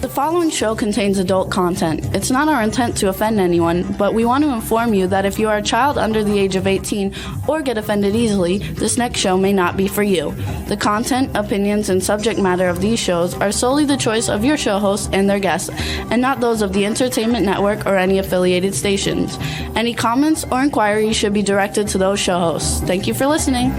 The following show contains adult content. It's not our intent to offend anyone, but we want to inform you that if you are a child under the age of 18 or get offended easily, this next show may not be for you. The content, opinions, and subject matter of these shows are solely the choice of your show hosts and their guests, and not those of the Entertainment Network or any affiliated stations. Any comments or inquiries should be directed to those show hosts. Thank you for listening.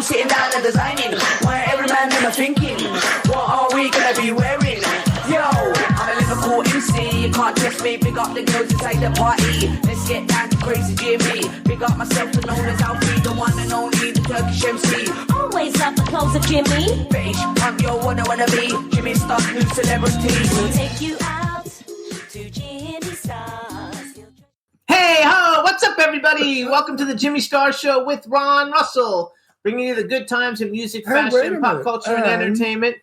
Sitting down and designing. Why every man in my thinking? What are we gonna be wearing? Yo, I'm a Liverpool MC. You can't test me. Big up the girls inside the party. Let's get down to crazy Jimmy. Big up myself and known as Alfie, the one and only, the Turkish MC. Always love the clothes of Jimmy. Bitch, I'm your wanna be. Jimmy Star, new celebrity. We'll take you out to Jimmy Star's. Hey ho! What's up, everybody? Welcome to the Jimmy Star Show with Ron Russell. Bringing you the good times in music, fashion, pop culture, and entertainment.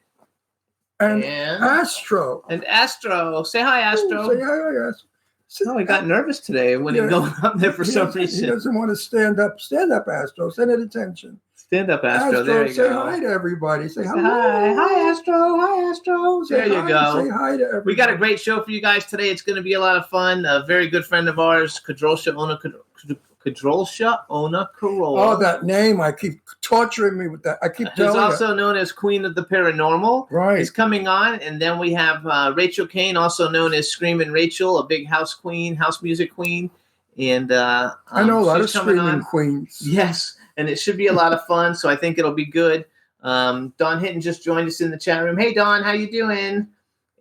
And Astro. And Astro. Say hi, Astro. Say hi, Astro. I got nervous today when he going up there for some reason. He doesn't want to stand up. Stand up, Astro. Send it attention. Stand up, Astro. There you say go. Say hi to everybody. Say hi. Hi, Astro. Hi, Astro. There you go. Say hi to everybody. We got a great show for you guys today. It's going to be a lot of fun. A very good friend of ours, Kadrolsha Ona Carole. Oh, that name. I keep torturing me with that. I keep telling you. Who's also known as Queen of the Paranormal. Right. Is coming on. And then we have Rachael Cain, also known as Screamin Rachael, a big house queen, house music queen. And I know a lot of screaming queens. Yes. And it should be a lot of fun. So I think it'll be good. Dawn Hinton just joined us in the chat room. Hey, Dawn, how you doing?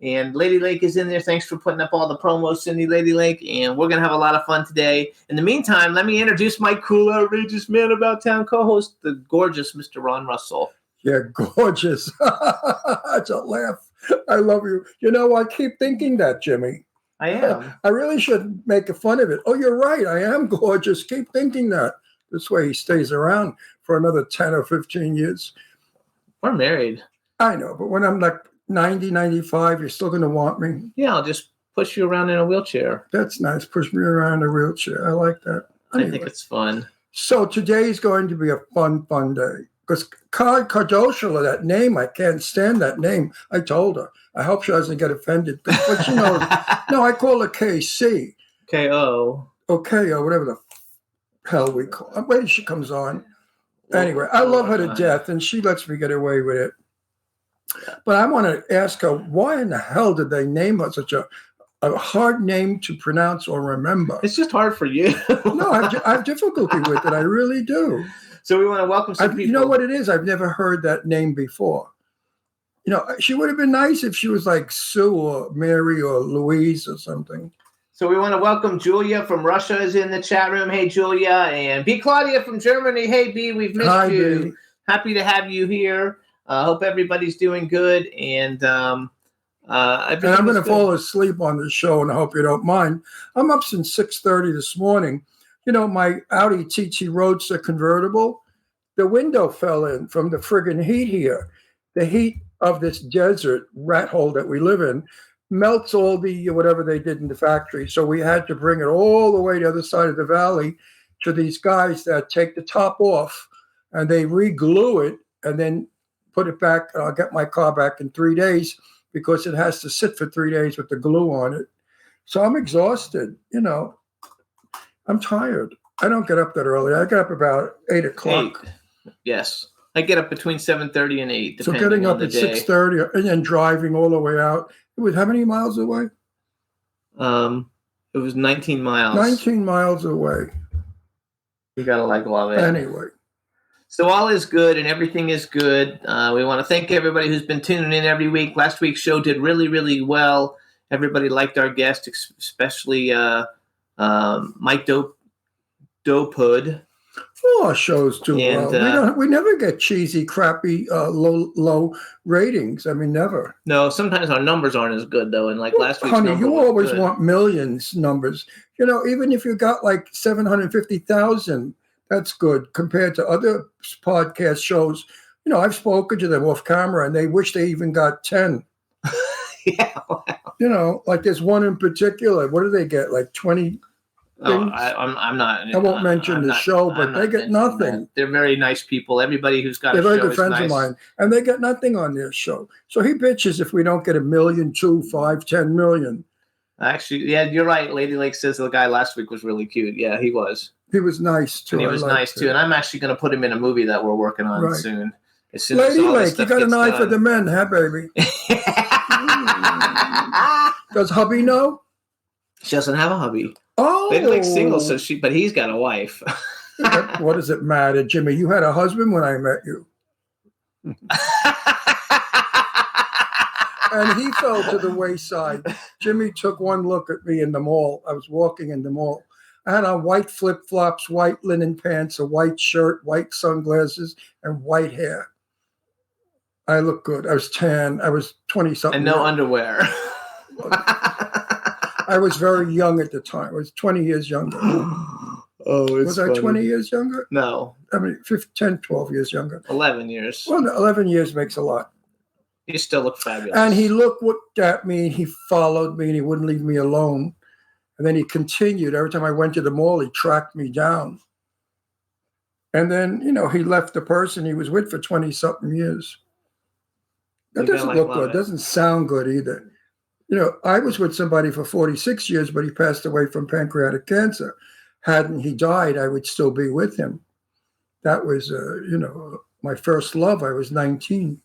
And Lady Lake is in there. Thanks for putting up all the promos, Cindy Lady Lake. And we're going to have a lot of fun today. In the meantime, let me introduce my cool, outrageous man about town co-host, the gorgeous Mr. Ron Russell. Yeah, gorgeous. That's a laugh. I love you. You know, I keep thinking that, Jimmy. I am. I really should make fun of it. Oh, you're right. I am gorgeous. Keep thinking that. This way he stays around for another 10 or 15 years. We're married. I know, but when I'm like 90, 95, you're still going to want me? Yeah, I'll just push you around in a wheelchair. That's nice. Push me around in a wheelchair. I like that. Anyway. I think it's fun. So today is going to be a fun day. Because Kadrolsha, that name, I can't stand that name. I told her. I hope she doesn't get offended. But she knows. No, I call her KC. K-O. Okay, or whatever the hell we call her. Wait till she comes on. Anyway, I love her to death, and she lets me get away with it. But I want to ask her, why in the hell did they name her such a hard name to pronounce or remember? It's just hard for you. No, I have difficulty with it. I really do. So we want to welcome some people. You know what it is? I've never heard that name before. You know, she would have been nice if she was like Sue or Mary or Louise or something. So we want to welcome Julia from Russia is in the chat room. Hey, Julia. And B. Claudia from Germany. Hey, B, we've missed you. B. Happy to have you here. Hope everybody's doing good. And I'm going to fall asleep on the show, and I hope you don't mind. I'm up since 6:30 this morning. You know, my Audi TT Roadster convertible, the window fell in from the friggin' heat here. The heat of this desert rat hole that we live in melts all the whatever they did in the factory. So we had to bring it all the way to the other side of the valley to these guys that take the top off and they re-glue it and then put it back. I'll get my car back in 3 days because it has to sit for 3 days with the glue on it. So I'm exhausted, you know. I'm tired. I don't get up that early. I get up about 8 o'clock. 8. Yes. I get up between 7:30 and 8. So getting up at 6:30 and then driving all the way out. It was how many miles away? It was 19 miles. 19 miles away. You gotta love it. Anyway. So all is good and everything is good. We want to thank everybody who's been tuning in every week. Last week's show did really, really well. Everybody liked our guest, especially Mike Dopehood. All our shows do well. We never get cheesy, crappy, low ratings. I mean, never. No, sometimes our numbers aren't as good, though. And like last week's honey, number you always good. Want millions numbers. You know, even if you got like 750,000, that's good compared to other podcast shows. You know, I've spoken to them off camera, and they wish they even got 10. Yeah. You know, like there's one in particular. What do they get? Like 20 things? I'm not. I won't mention the show, but they get nothing. That. They're very nice people. Everybody who's got They're a show very good is friends nice. of mine, and they get nothing on their show. So he bitches if we don't get 1 million, 2, 5, 10 million. Actually, yeah, you're right. Lady Lake says the guy last week was really cute. Yeah, he was. He was nice too. And he was nice too. And I'm actually going to put him in a movie that we're working on soon. As soon Lady as all this Lake, you stuff got an gets eye done. for the men, huh, baby? Does hubby know? She doesn't have a hubby. Oh, Lady Lake's single, but he's got a wife. What does it matter, Jimmy? You had a husband when I met you. And he fell to the wayside. Jimmy took one look at me in the mall. I was walking in the mall. I had on white flip-flops, white linen pants, a white shirt, white sunglasses, and white hair. I looked good. I was tan. I was 20-something. And no underwear. I was very young at the time. I was 20 years younger. Was I 20 years younger? No. I mean, 10, 12 years younger. 11 years. Well, 11 years makes a lot. You still look fabulous. And he looked at me, and he followed me, and he wouldn't leave me alone. And then he continued. Every time I went to the mall, he tracked me down. And then, you know, he left the person he was with for 20-something years. That doesn't look good. It doesn't sound good either. You know, I was with somebody for 46 years, but he passed away from pancreatic cancer. Hadn't he died, I would still be with him. That was, you know, my first love. I was 19.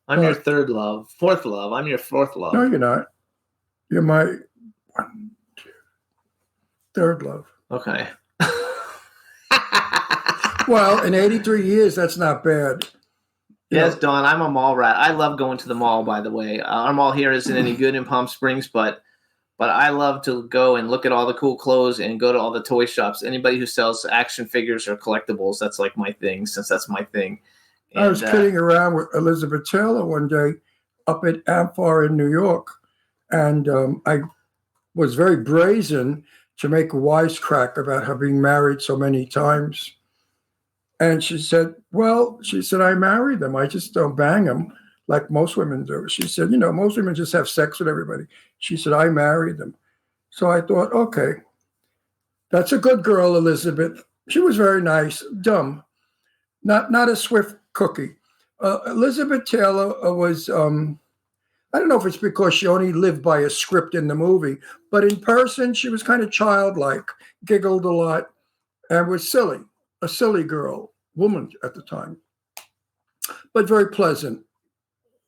I'm your third love. Fourth love. I'm your fourth love. No, you're not. You're my third love. Okay. Well, in 83 years, that's not bad. Yes, Dawn, I'm a mall rat. I love going to the mall, by the way. Our mall here isn't any good in Palm Springs, but I love to go and look at all the cool clothes and go to all the toy shops. Anybody who sells action figures or collectibles, that's like my thing, since that's my thing. And, I was kidding around with Elizabeth Taylor one day up at Amphar in New York, and I was very brazen to make a wisecrack about her being married so many times. And she said, I married them. I just don't bang them like most women do. She said, you know, most women just have sex with everybody. She said, I married them. So I thought, okay, that's a good girl, Elizabeth. She was very nice, dumb, not a swift cookie. Elizabeth Taylor was, I don't know if it's because she only lived by a script in the movie, but in person, she was kind of childlike, giggled a lot, and was silly. A silly girl, woman at the time, but very pleasant,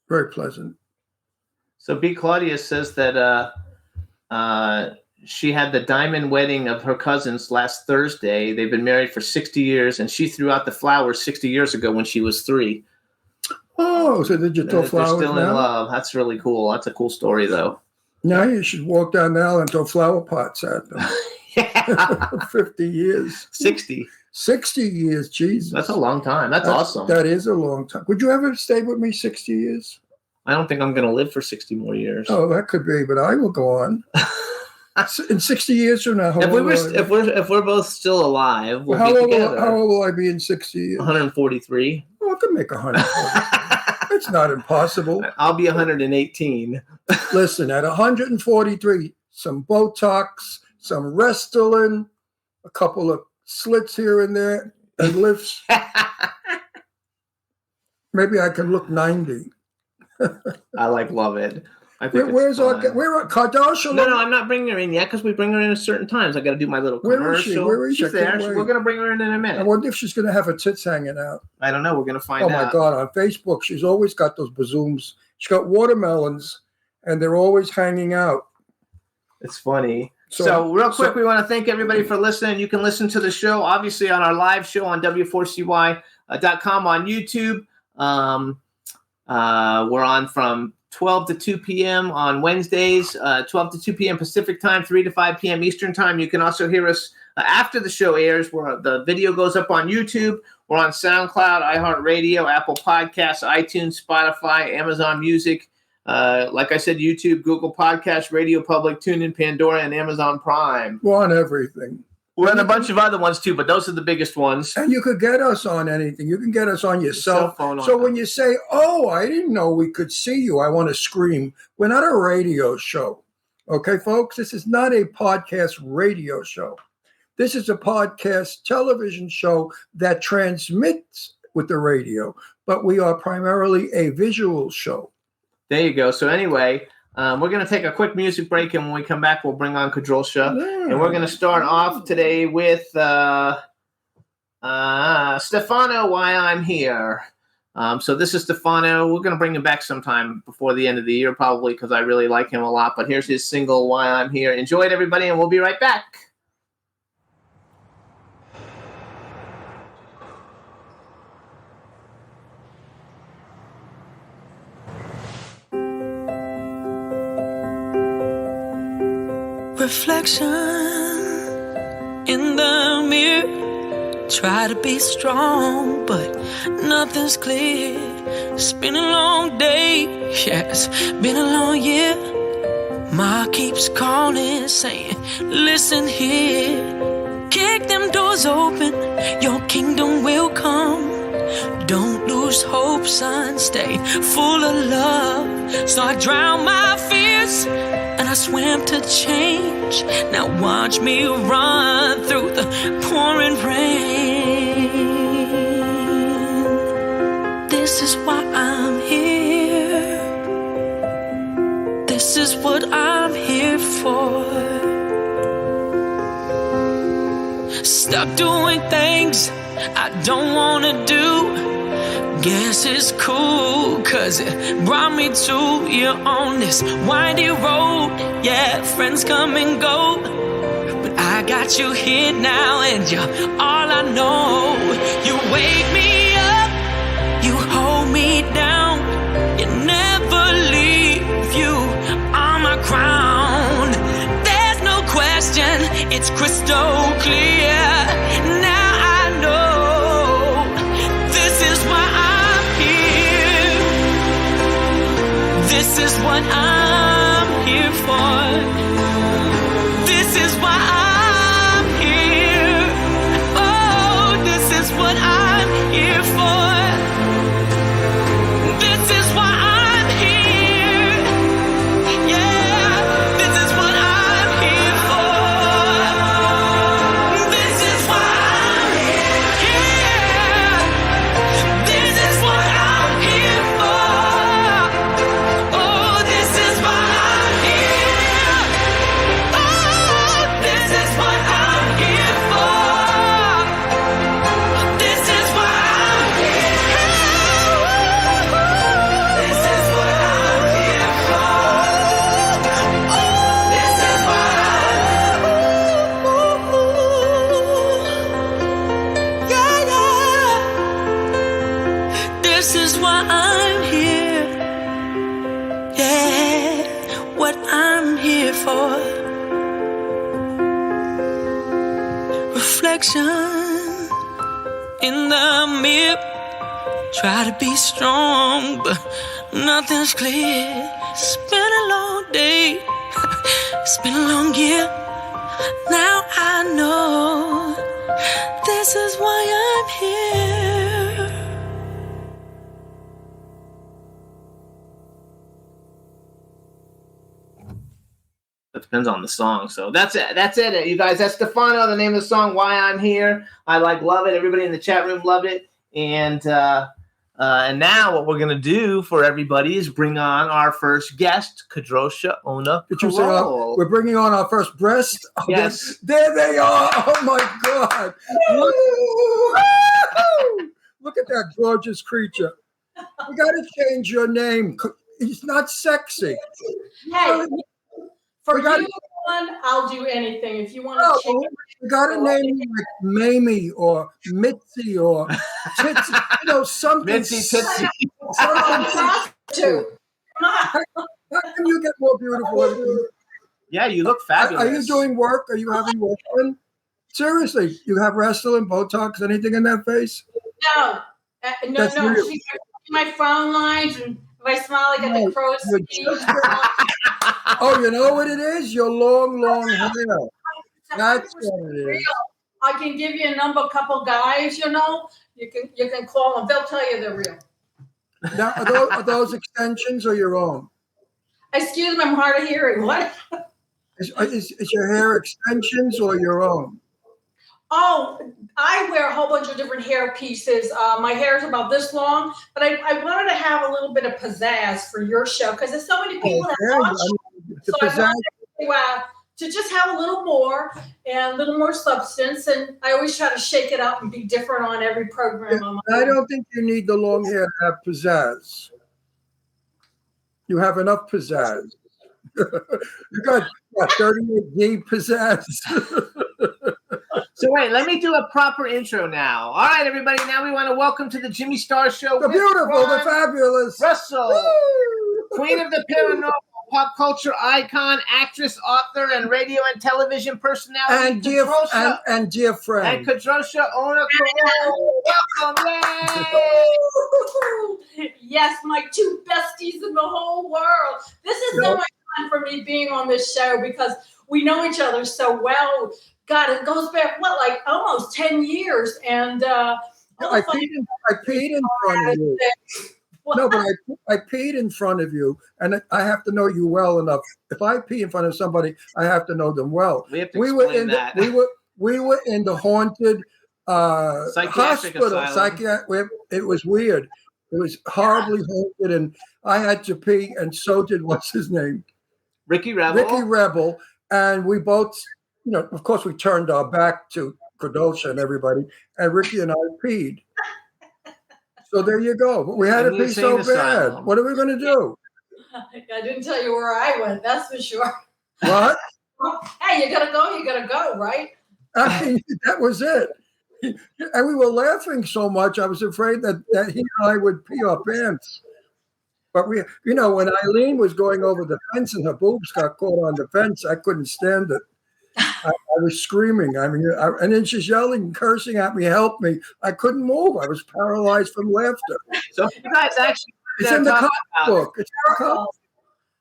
very pleasant. So B. Claudia says that she had the diamond wedding of her cousins last Thursday. They've been married for 60 years, and she threw out the flowers 60 years ago when she was 3. Oh, so did you throw flowers They're still now? in love. That's really cool. That's a cool story, though. Now you should walk down the aisle and throw flower pots at them. Yeah. 50 years. 60. 60 years, Jesus. That's a long time. That's awesome. That is a long time. Would you ever stay with me 60 years? I don't think I'm going to live for 60 more years. Oh, that could be, but I will go on. In 60 years from now, if we're both still alive, we'll how be old together. How old will I be in 60 years? 143. Oh, I could make 143. It's not impossible. I'll be 118. Listen, at 143, some Botox, some Restylane, a couple of slits here and there, and lifts. Maybe I can look 90. I love it. I think where's Kadrolsha? No, I'm not bringing her in yet because we bring her in at certain times. I got to do my little commercial. Where is she? She's there. We're going to bring her in a minute. I wonder if she's going to have her tits hanging out. I don't know. We're going to find out. Oh, my God. On Facebook, she's always got those bazooms. She's got watermelons, and they're always hanging out. It's funny. So real quick, we want to thank everybody for listening. You can listen to the show, obviously, on our live show on W4CY.com on YouTube. We're on from 12 to 2 p.m. on Wednesdays, 12 to 2 p.m. Pacific time, 3 to 5 p.m. Eastern time. You can also hear us after the show airs, where the video goes up on YouTube. We're on SoundCloud, iHeartRadio, Apple Podcasts, iTunes, Spotify, Amazon Music. Like I said, YouTube, Google Podcasts, Radio Public, TuneIn, Pandora, and Amazon Prime. We're on everything. We're on a bunch of other ones too, but those are the biggest ones. And you could get us on anything. You can get us on your cell phone. So when you say, "Oh, I didn't know we could see you," I want to scream. We're not a radio show. Okay, folks? This is not a podcast radio show. This is a podcast television show that transmits with the radio, but we are primarily a visual show. There you go. So anyway, we're going to take a quick music break, and when we come back, we'll bring on Kadrolsha. And we're going to start off today with Stefano, Why I'm Here. So this is Stefano. We're going to bring him back sometime before the end of the year, probably, because I really like him a lot. But here's his single, Why I'm Here. Enjoy it, everybody, and we'll be right back. Reflection in the mirror. Try to be strong, but nothing's clear. It's been a long day, yeah, it's been a long year. Ma keeps calling, saying, listen here. Kick them doors open, your kingdom will come. Don't lose hope, son, stay full of love. So I drown my fears and I swam to change. Now watch me run through the pouring rain. This is why I'm here. This is what I'm here for. Stuck doing things I don't wanna do. Guess it's cool, cause it brought me to you on this windy road. Yeah, friends come and go, but I got you here now and you're all I know. You wake me up, you hold me down, you never leave, you are my crown. There's no question, it's crystal clear. Now I know this is why I'm here. This is what I'm here for. This is why I'm here. Oh, this is what I'm here for. This is why I'm here. Yeah, this is what I'm here for. This is why I'm here. This is what I'm here for. Oh, this is why I'm here. Oh, this is what I'm here for. This is why I'm here. This is what I'm here for. This is what yeah, yeah. This is why I'm here. Yeah, what I'm here for. Reflection in the mirror. Try to be strong, but nothing's clear. It's been a long day. It's been a long year. Now I know this is why I'm here. That depends on the song. So that's it. That's it, you guys. That's Stefano, the name of the song, Why I'm Here. I love it. Everybody in the chat room loved it. And now what we're going to do for everybody is bring on our first guest, Kadrolsha Ona Did you say Carole. we're bringing on our first breast? Oh, Yes. There they are. Oh, my God. Look at that gorgeous creature. We got to change your name. It's not sexy. Hey, for We got- you, one, I'll do anything. If you want No, to change we got to name you like Mamie or Mitzi or Titsy. Something. Mitzi Titsy. to. Come on. How can you get more beautiful? Yeah, you look fabulous. Are you doing work? Are you having work done? Seriously, you have Restylane, Botox, anything in that face? No, That's no. real. She's my phone lines, and if I smile like No, the crow's you're feet. Oh, you know what it is? Your long hair. That's what it is. I can give you a number, a couple guys, you can call them. They'll tell you they're real. Now, are those extensions or your own? Excuse me, I'm hard of hearing. What? Is your hair extensions or your own? Oh, I wear a whole bunch of different hair pieces. My hair is about this long, but I wanted to have a little bit of pizzazz for your show because there's so many people that watch. So I wanted to just have a little more and a little more substance. And I always try to shake it up and be different on every program. I don't think you need the long hair to have pizzazz. You have enough pizzazz. You got 38D pizzazz. So wait, let me do a proper intro now. All right, everybody. Now we want to welcome to the Jimmy Star Show. The beautiful, the fabulous Rachael, queen of the paranormal, pop culture icon, actress, author, and radio and television personality. And dear friend. And Kadrolsha Ona Carole. Welcome, yay! Yes, my two besties in the whole world. This is so much fun for me being on this show because we know each other so well. God, it goes back, like almost 10 years. And I peed in front of you. No, but I peed in front of you, and I have to know you well enough. If I pee in front of somebody, I have to know them well. We have to explain that. We were in the haunted hospital. It was weird. It was horribly haunted, and I had to pee, and so did what's his name, Ricky Rebel, and we both. Of course, we turned our back to Kadrolsha and everybody, and Ricky and I peed. So there you go. But we had to pee so bad. What are we going to do? I didn't tell you where I went, that's for sure. What? Hey, you got to go, right? I mean, that was it. And we were laughing so much, I was afraid that he and I would pee our pants. But when Eileen was going over the fence and her boobs got caught on the fence, I couldn't stand it. I was screaming. And then she's yelling and cursing at me, help me. I couldn't move. I was paralyzed from laughter. So you guys actually... It's in the comic book.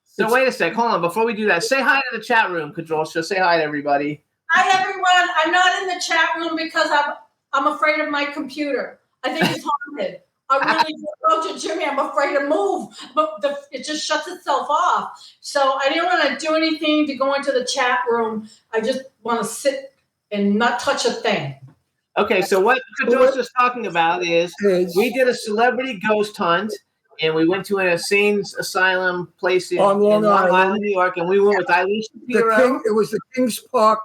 So wait a sec. Hold on. Before we do that, say hi to the chat room, Kadrolsha. Say hi to everybody. Hi, everyone. I'm not in the chat room because I'm afraid of my computer. I think it's haunted. I really go to Jimmy. I'm afraid to move, but it just shuts itself off. So I didn't want to do anything to go into the chat room. I just want to sit and not touch a thing. Okay, so what Kadrolsha's talking about is we did a celebrity ghost hunt, and we went to an insane asylum place in Long Island, New York, and we went with Eileen Shapiro. It was the Kings Park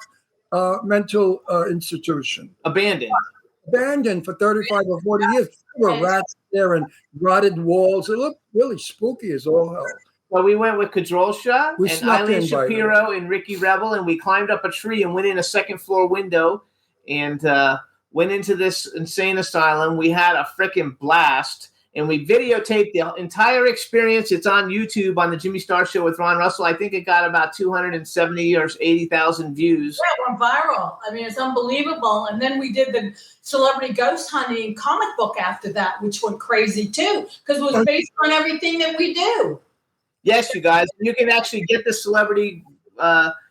mental institution. Abandoned for 35 or 40 years. There were rats there and rotted walls. It looked really spooky as all hell. Well, we went with Kadrolsha and Eileen Shapiro and Ricky Rebel, and we climbed up a tree and went in a second floor window and went into this insane asylum. We had a freaking blast, and we videotaped the entire experience. It's on YouTube on the Jimmy Star Show with Ron Russell. I think it got about 270 or 80,000 views. Yeah, it went viral. I mean, it's unbelievable. And then we did the celebrity ghost hunting comic book after that, which went crazy too, because it was based on everything that we do. Yes, you guys. You can actually get the celebrity.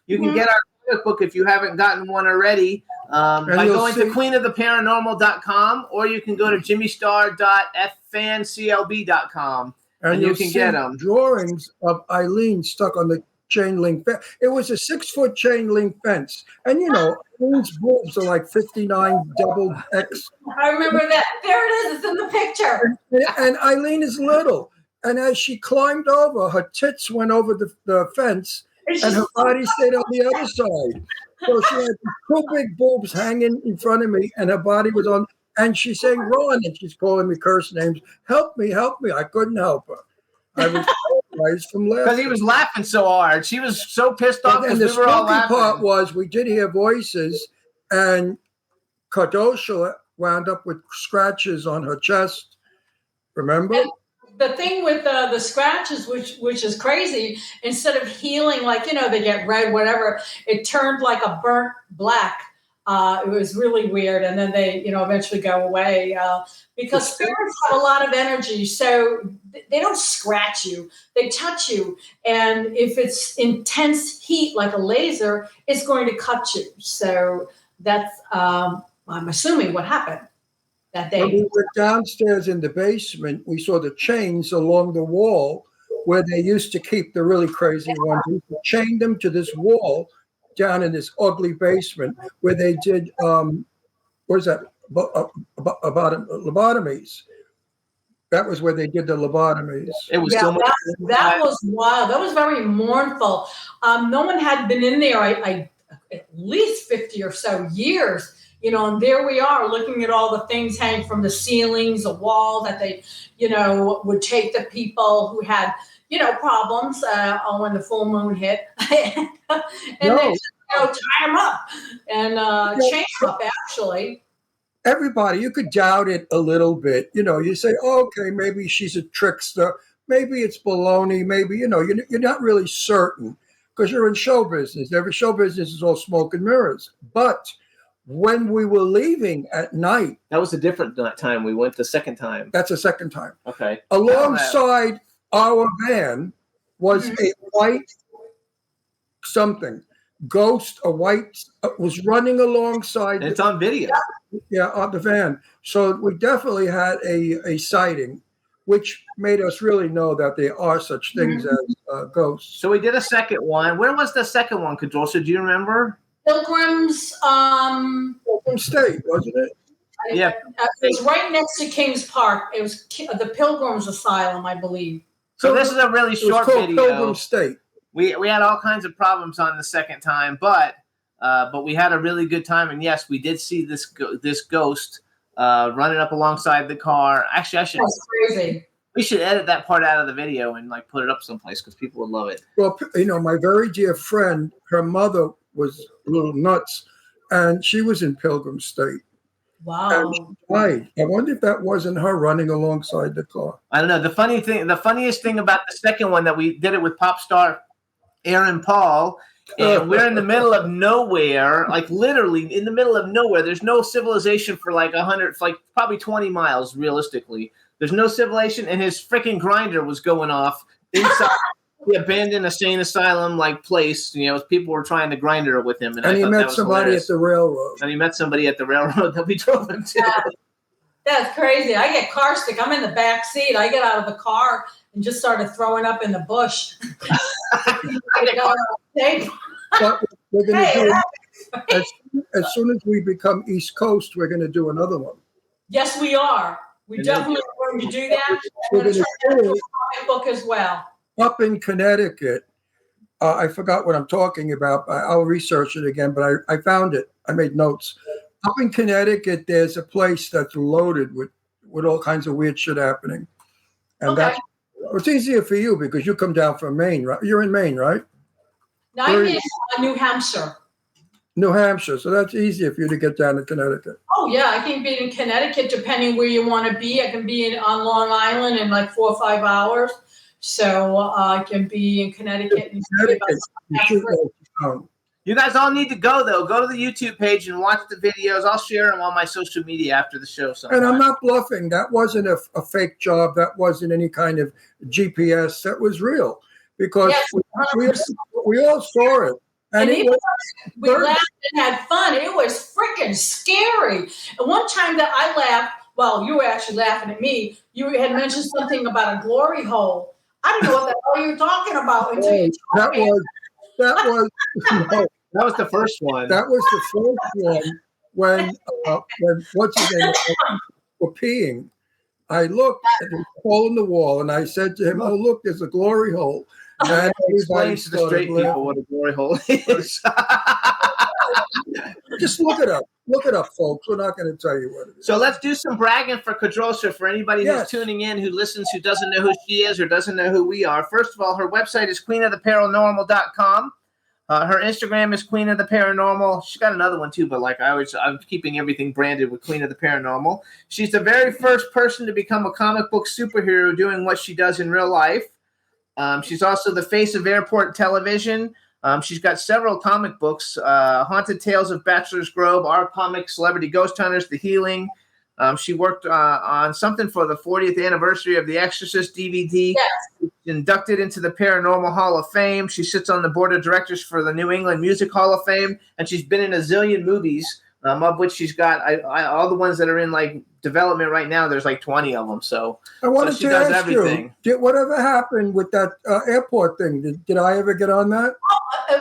You can get our comic book if you haven't gotten one already by going to queenoftheparanormal.com, or you can go to jimmystar.ffanclb.com and you can get them. Drawings of Eileen stuck on the chain link fence. It was a 6-foot chain link fence. And Eileen's boobs are like 59 double X. I remember that. There it is. It's in the picture. And Eileen is little. And as she climbed over, her tits went over the fence and her body stayed on the other side. So she had 2 big boobs hanging in front of me, and her body was on. And she's saying, Ron, and she's calling me curse names. Help me, help me. I couldn't help her. I was paralyzed from laughing. Because he was laughing so hard. She was so pissed off because we were all laughing. The spooky part was we did hear voices, and Kadrolsha wound up with scratches on her chest. Remember? And the thing with the scratches, which is crazy, instead of healing, like, they get red, whatever, it turned like a burnt black. It was really weird. And then they, eventually go away because spirits have a lot of energy. So they don't scratch you. They touch you. And if it's intense heat, like a laser, it's going to cut you. So that's I'm assuming what happened that day. When we were downstairs in the basement, we saw the chains along the wall where they used to keep the really crazy ones. We chained them to this wall down in this ugly basement where they did what is that about lobotomies. That was where they did the lobotomies. It was that was wild. That was very mournful. No one had been in there at least 50 or so years, and there we are looking at all the things hanging from the ceilings, the wall that they, would take the people who had, problems when the full moon hit. and they just, tie them up and chain them up, actually. Everybody, you could doubt it a little bit. You say, okay, maybe she's a trickster. Maybe it's baloney. Maybe, you're not really certain because you're in show business. Every show business is all smoke and mirrors. But when we were leaving at night. That was a different time. We went the second time. That's the second time. Okay. Alongside our van was a white something. Ghost, a white, was running alongside. It's on video. Yeah, on the van. So we definitely had a sighting, which made us really know that there are such things as ghosts. So we did a second one. Where was the second one, Kadrolsha? Do you remember? Pilgrims. Pilgrim State, wasn't it? Yeah. It was right next to Kings Park. It was the Pilgrims Asylum, I believe. So this is a really short video. Pilgrim State. We had all kinds of problems on the second time, but we had a really good time. And yes, we did see this ghost running up alongside the car. Actually, That's crazy. We should edit that part out of the video and put it up someplace because people would love it. Well, my very dear friend, her mother was a little nuts, and she was in Pilgrim State. Wow. And she died. I wonder if that wasn't her running alongside the car. I don't know. The funniest thing about the second one that we did it with pop star Aaron Paul, and we're in the middle of nowhere, literally in the middle of nowhere. There's no civilization for 100, probably 20 miles realistically. There's no civilization, and his freaking grinder was going off inside the abandoned insane asylum place. People were trying to grinder with him, and he met somebody at the railroad. And he met somebody at the railroad that we drove him to. That's crazy. I get car sick. I'm in the back seat. I get out of the car and just started throwing up in the bush. But we're going to do as soon as we become East Coast, we're going to do another one. Yes, we are. We definitely are going to do that. We're going to turn that into a comic book as well. Up in Connecticut, I forgot what I'm talking about. I'll research it again, but I found it. I made notes. Up in Connecticut, there's a place that's loaded with all kinds of weird shit happening. And it's easier for you because you come down from Maine, right? You're in Maine, right? No, I'm in New Hampshire. New Hampshire. So that's easier for you to get down to Connecticut. Oh, yeah. I can be in Connecticut depending where you want to be. I can be on Long Island in 4 or 5 hours. So I can be in Connecticut. You guys all need to go, though. Go to the YouTube page and watch the videos. I'll share them on my social media after the show sometime. And I'm not bluffing. That wasn't a fake job. That wasn't any kind of GPS. That was real. Because we all saw it. And we laughed and had fun. It was freaking scary. And one time that I laughed, well, you were actually laughing at me. You had mentioned something about a glory hole. I didn't know what the hell you were talking about until you told me. That was the first one. That was the first one when what's his name were peeing. I looked at the hole in the wall and I said to him, "Oh, look, there's a glory hole." And explain to the straight people what a glory hole is. Just look it up. Look it up, folks. We're not going to tell you what it is. So let's do some bragging for Kadrolsha for anybody who's tuning in, who listens, who doesn't know who she is or doesn't know who we are. First of all, her website is queenoftheparanormal.com. Her Instagram is Queen of the Paranormal. She's got another one too, but I'm keeping everything branded with Queen of the Paranormal. She's the very first person to become a comic book superhero doing what she does in real life. She's also the face of airport television. She's got several comic books, Haunted Tales of Bachelor's Grove, Our Comics, Celebrity Ghost Hunters, The Healing. She worked on something for the 40th anniversary of The Exorcist DVD. Yes. Inducted into the Paranormal Hall of Fame. She sits on the board of directors for the New England Music Hall of Fame, and she's been in a zillion movies of which she's got all the ones that are in like development right now. There's like 20 of them. So I wanted she to does ask everything. you, whatever happened with that airport thing? Did I ever get on that?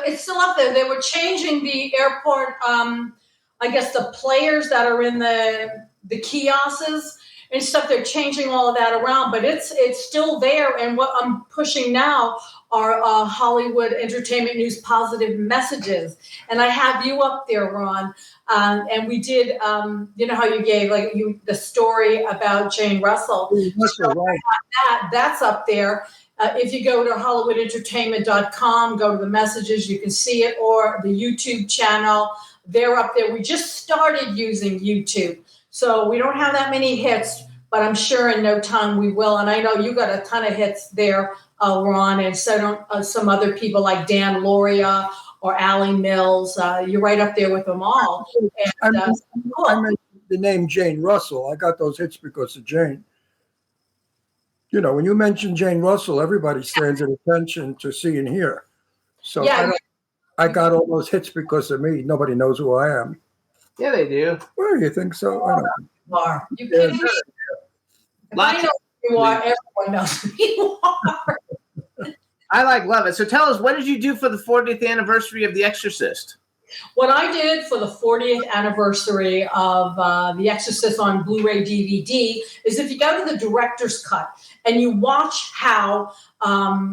It's still up there. They were changing the airport. I guess the players that are in the kiosks and stuff. They're changing all of that around, but it's still there. And what I'm pushing now are Hollywood Entertainment News positive messages. And I have you up there, Ron. And we did, you know how you gave the story about Jane Russell. Right. That's up there. If you go to hollywoodentertainment.com, go to the messages, you can see it, or the YouTube channel. They're up there. We just started using YouTube. So we don't have that many hits, but I'm sure in no time we will. And I know you got a ton of hits there, Ron, and so don't some other people like Dan Loria or Allie Mills. You're right up there with them all. And, I meant the name Jane Russell. I got those hits because of Jane. You know, when you mention Jane Russell, everybody stands at attention to see and hear. So yeah, I got all those hits because of me. Nobody knows who I am. Yeah, they do. Well, you think so? I don't know. you are. You kidding me? If I know who you are, everyone knows who you are. I love it. So tell us, what did you do for the 40th anniversary of The Exorcist? What I did for the 40th anniversary of The Exorcist on Blu-ray DVD is if you go to the director's cut and you watch how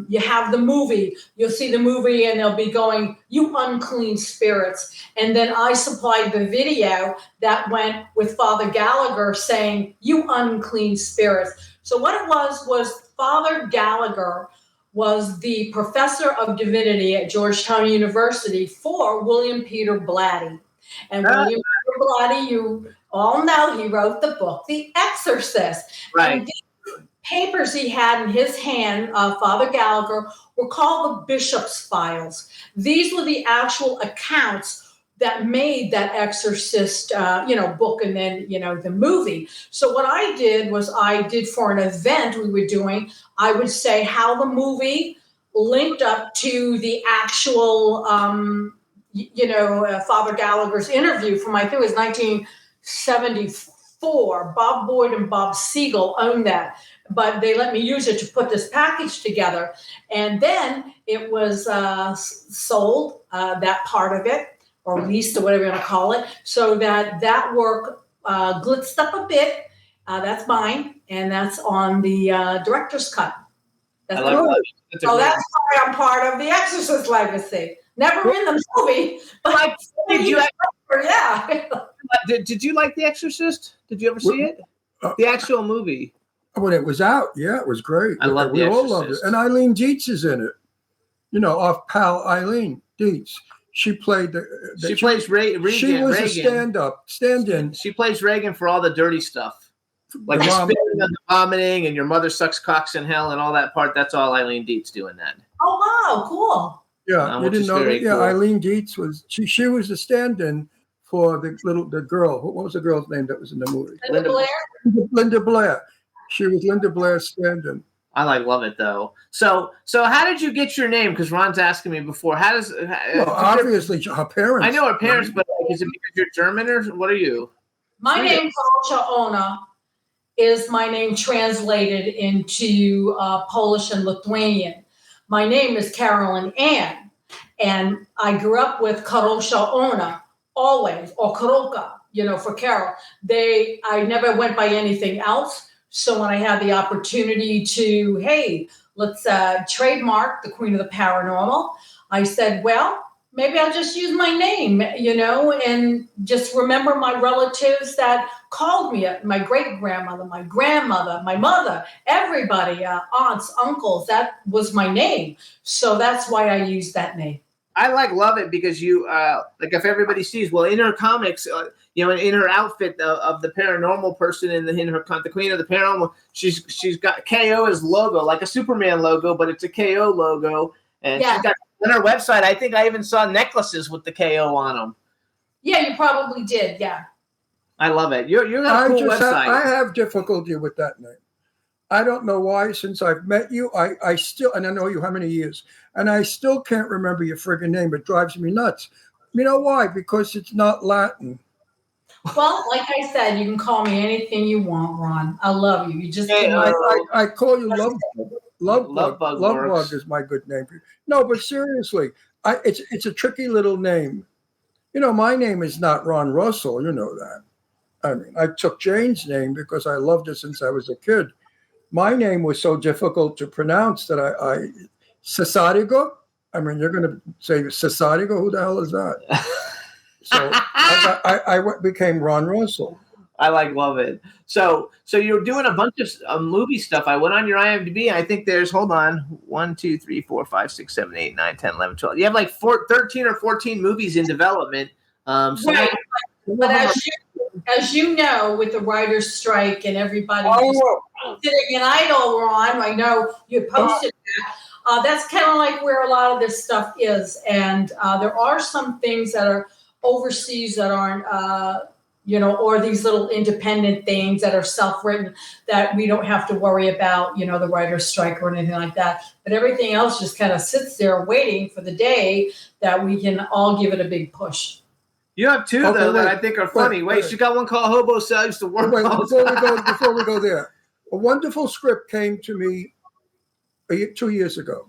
you have the movie, you'll see the movie and they'll be going, "You unclean spirits." And then I supplied the video that went with Father Gallagher saying, "You unclean spirits." So what it was Father Gallagher was the professor of divinity at Georgetown University for William Peter Blatty. And William Peter Blatty, you all know, he wrote the book, The Exorcist. Right. And these papers he had in his hand, Father Gallagher, were called the Bishop's Files. These were the actual accounts that made that Exorcist, book and then, the movie. So what I did was I did for an event we were doing, I would say how the movie linked up to the actual, Father Gallagher's interview from, I think it was 1974. Bob Boyd and Bob Siegel owned that, but they let me use it to put this package together. And then it was sold, that part of it, or leased, or whatever you want to call it, so that work glitzed up a bit. That's mine, and that's on the director's cut. That's I love that's why I'm part of the Exorcist legacy. Never in the movie, but did you did you like The Exorcist? Did you ever see it? The actual movie. When it was out, yeah, it was great. I love We The all loved it. Exorcist. And Eileen Dietz is in it. Off pal Eileen Dietz. She played She plays Reagan. She was Reagan. a stand-in. She plays Reagan for all the dirty stuff. Like the mom- spitting and the vomiting and your mother sucks cocks in hell and all that part. That's all Eileen Dietz doing that. Oh wow, cool. Yeah, you which didn't is know that? very Yeah, cool. Eileen Dietz was she was a stand-in for the girl. What was the girl's name that was in the movie? Linda Blair. Linda Blair. She was Linda Blair's stand-in. I love it though. So how did you get your name? Because Ron's asking me before. How does? Well, obviously, her parents. I know her parents, but is it because you're German or what are you? My name, Kadrolsha Ona, is my name translated into Polish and Lithuanian. My name is Carolyn Ann, and I grew up with Kadrolsha Ona always, or Karolka, for Carol. I never went by anything else. So when I had the opportunity to, hey, let's trademark the Queen of the Paranormal, I said, well, maybe I'll just use my name, and just remember my relatives that called me, my great-grandmother, my grandmother, my mother, everybody, aunts, uncles, that was my name. So that's why I used that name. I love it because you if everybody sees, well, in her comics, in her outfit of the paranormal person in the Queen of the Paranormal, she's got KO as logo, like a Superman logo, but it's a KO logo, and she's got on her website. I think I even saw necklaces with the KO on them. Yeah, you probably did. Yeah, I love it. You're got a cool website. I have difficulty with that name. I don't know why. Since I've met you, I still, and I know you how many years, and I still can't remember your friggin' name. It drives me nuts. You know why? Because it's not Latin. Well, like I said, you can call me anything you want, Ron. I love you. You just I call you Love Bug. Love Bug Love works. Bug is my good name for you. No, but seriously, it's a tricky little name. You know, my name is not Ron Russell. You know that. I mean, I took Jane's name because I loved her since I was a kid. My name was so difficult to pronounce that I Cesarigo. I mean, you're going to say Cesarigo. Who the hell is that? So I became Ron Russell. I love it. So you're doing a bunch of movie stuff. I went on your IMDb. I think there's, hold on, 1, 2, 3, 4, 5, 6, 7, 8, 9, 10, 11, 12. You have like 13 or 14 movies in development. Right. But as you know, with the writer's strike and everybody sitting in idle, Ron, I know you posted that. That's kind of like where a lot of this stuff is. And there are some things that are overseas that aren't, or these little independent things that are self-written that we don't have to worry about, the writer's strike or anything like that. But everything else just kind of sits there waiting for the day that we can all give it a big push. You have two, that I think are funny. Wait, she got one called Hobo Sells to Work. Before we go there, a wonderful script came to me 2 years ago,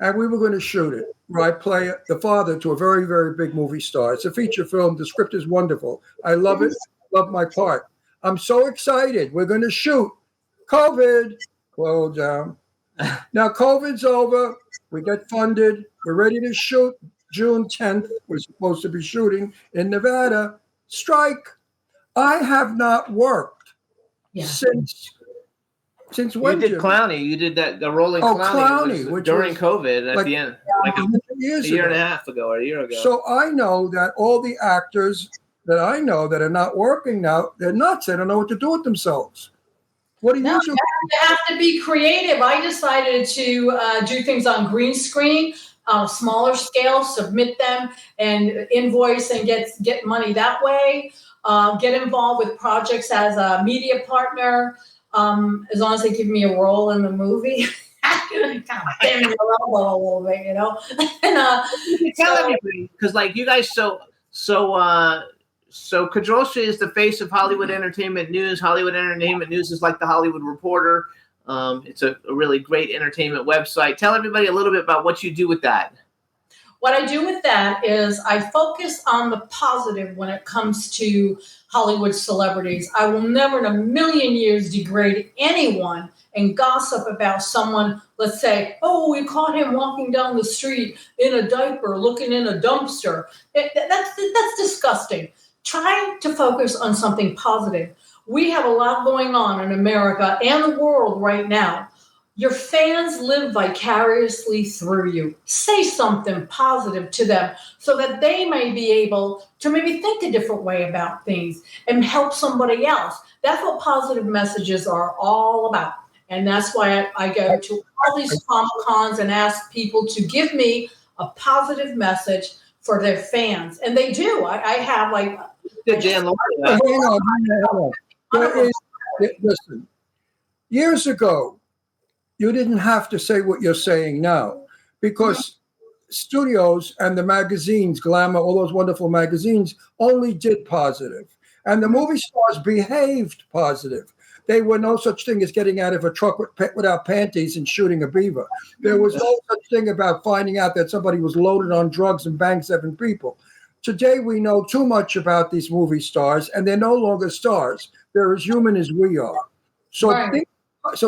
and we were going to shoot it. Where I play the father to a very, very big movie star. It's a feature film. The script is wonderful. I love it. Love my part. I'm so excited. We're going to shoot. COVID, close down. Now COVID's over. We get funded. We're ready to shoot. June 10th, we're supposed to be shooting in Nevada. Strike. I have not worked since when? You did Clowney. You did the Rolling Clowney which during was COVID at the end, like a year and a half ago or a year ago. So I know that all the actors that I know that are not working now, they're nuts. They don't know what to do with themselves. What do you do? You have to be creative. I decided to do things on green screen. Smaller scale, submit them and invoice and get money that way. Get involved with projects as a media partner, as long as they give me a role in the movie. Kind of bend the elbow a little bit, And, tell everybody, because like you guys, so Kadrolsha is the face of Hollywood Entertainment News. Hollywood Entertainment News is like the Hollywood Reporter. It's a really great entertainment website. Tell everybody a little bit about what you do with that. What I do with that is I focus on the positive when it comes to Hollywood celebrities. I will never in a million years degrade anyone and gossip about someone. Let's say, we caught him walking down the street in a diaper, looking in a dumpster. That's disgusting. Try to focus on something positive. We have a lot going on in America and the world right now. Your fans live vicariously through you. Say something positive to them so that they may be able to maybe think a different way about things and help somebody else. That's what positive messages are all about. And that's why I go to all these Comic-Cons and ask people to give me a positive message for their fans. And they do. I have like... Hang on. Listen, years ago, you didn't have to say what you're saying now because studios and the magazines, Glamour, all those wonderful magazines, only did positive. And the movie stars behaved positive. There were no such thing as getting out of a truck without panties and shooting a beaver. There was no such thing about finding out that somebody was loaded on drugs and banged 7 people. Today, we know too much about these movie stars, and they're no longer stars. They're as human as we are. So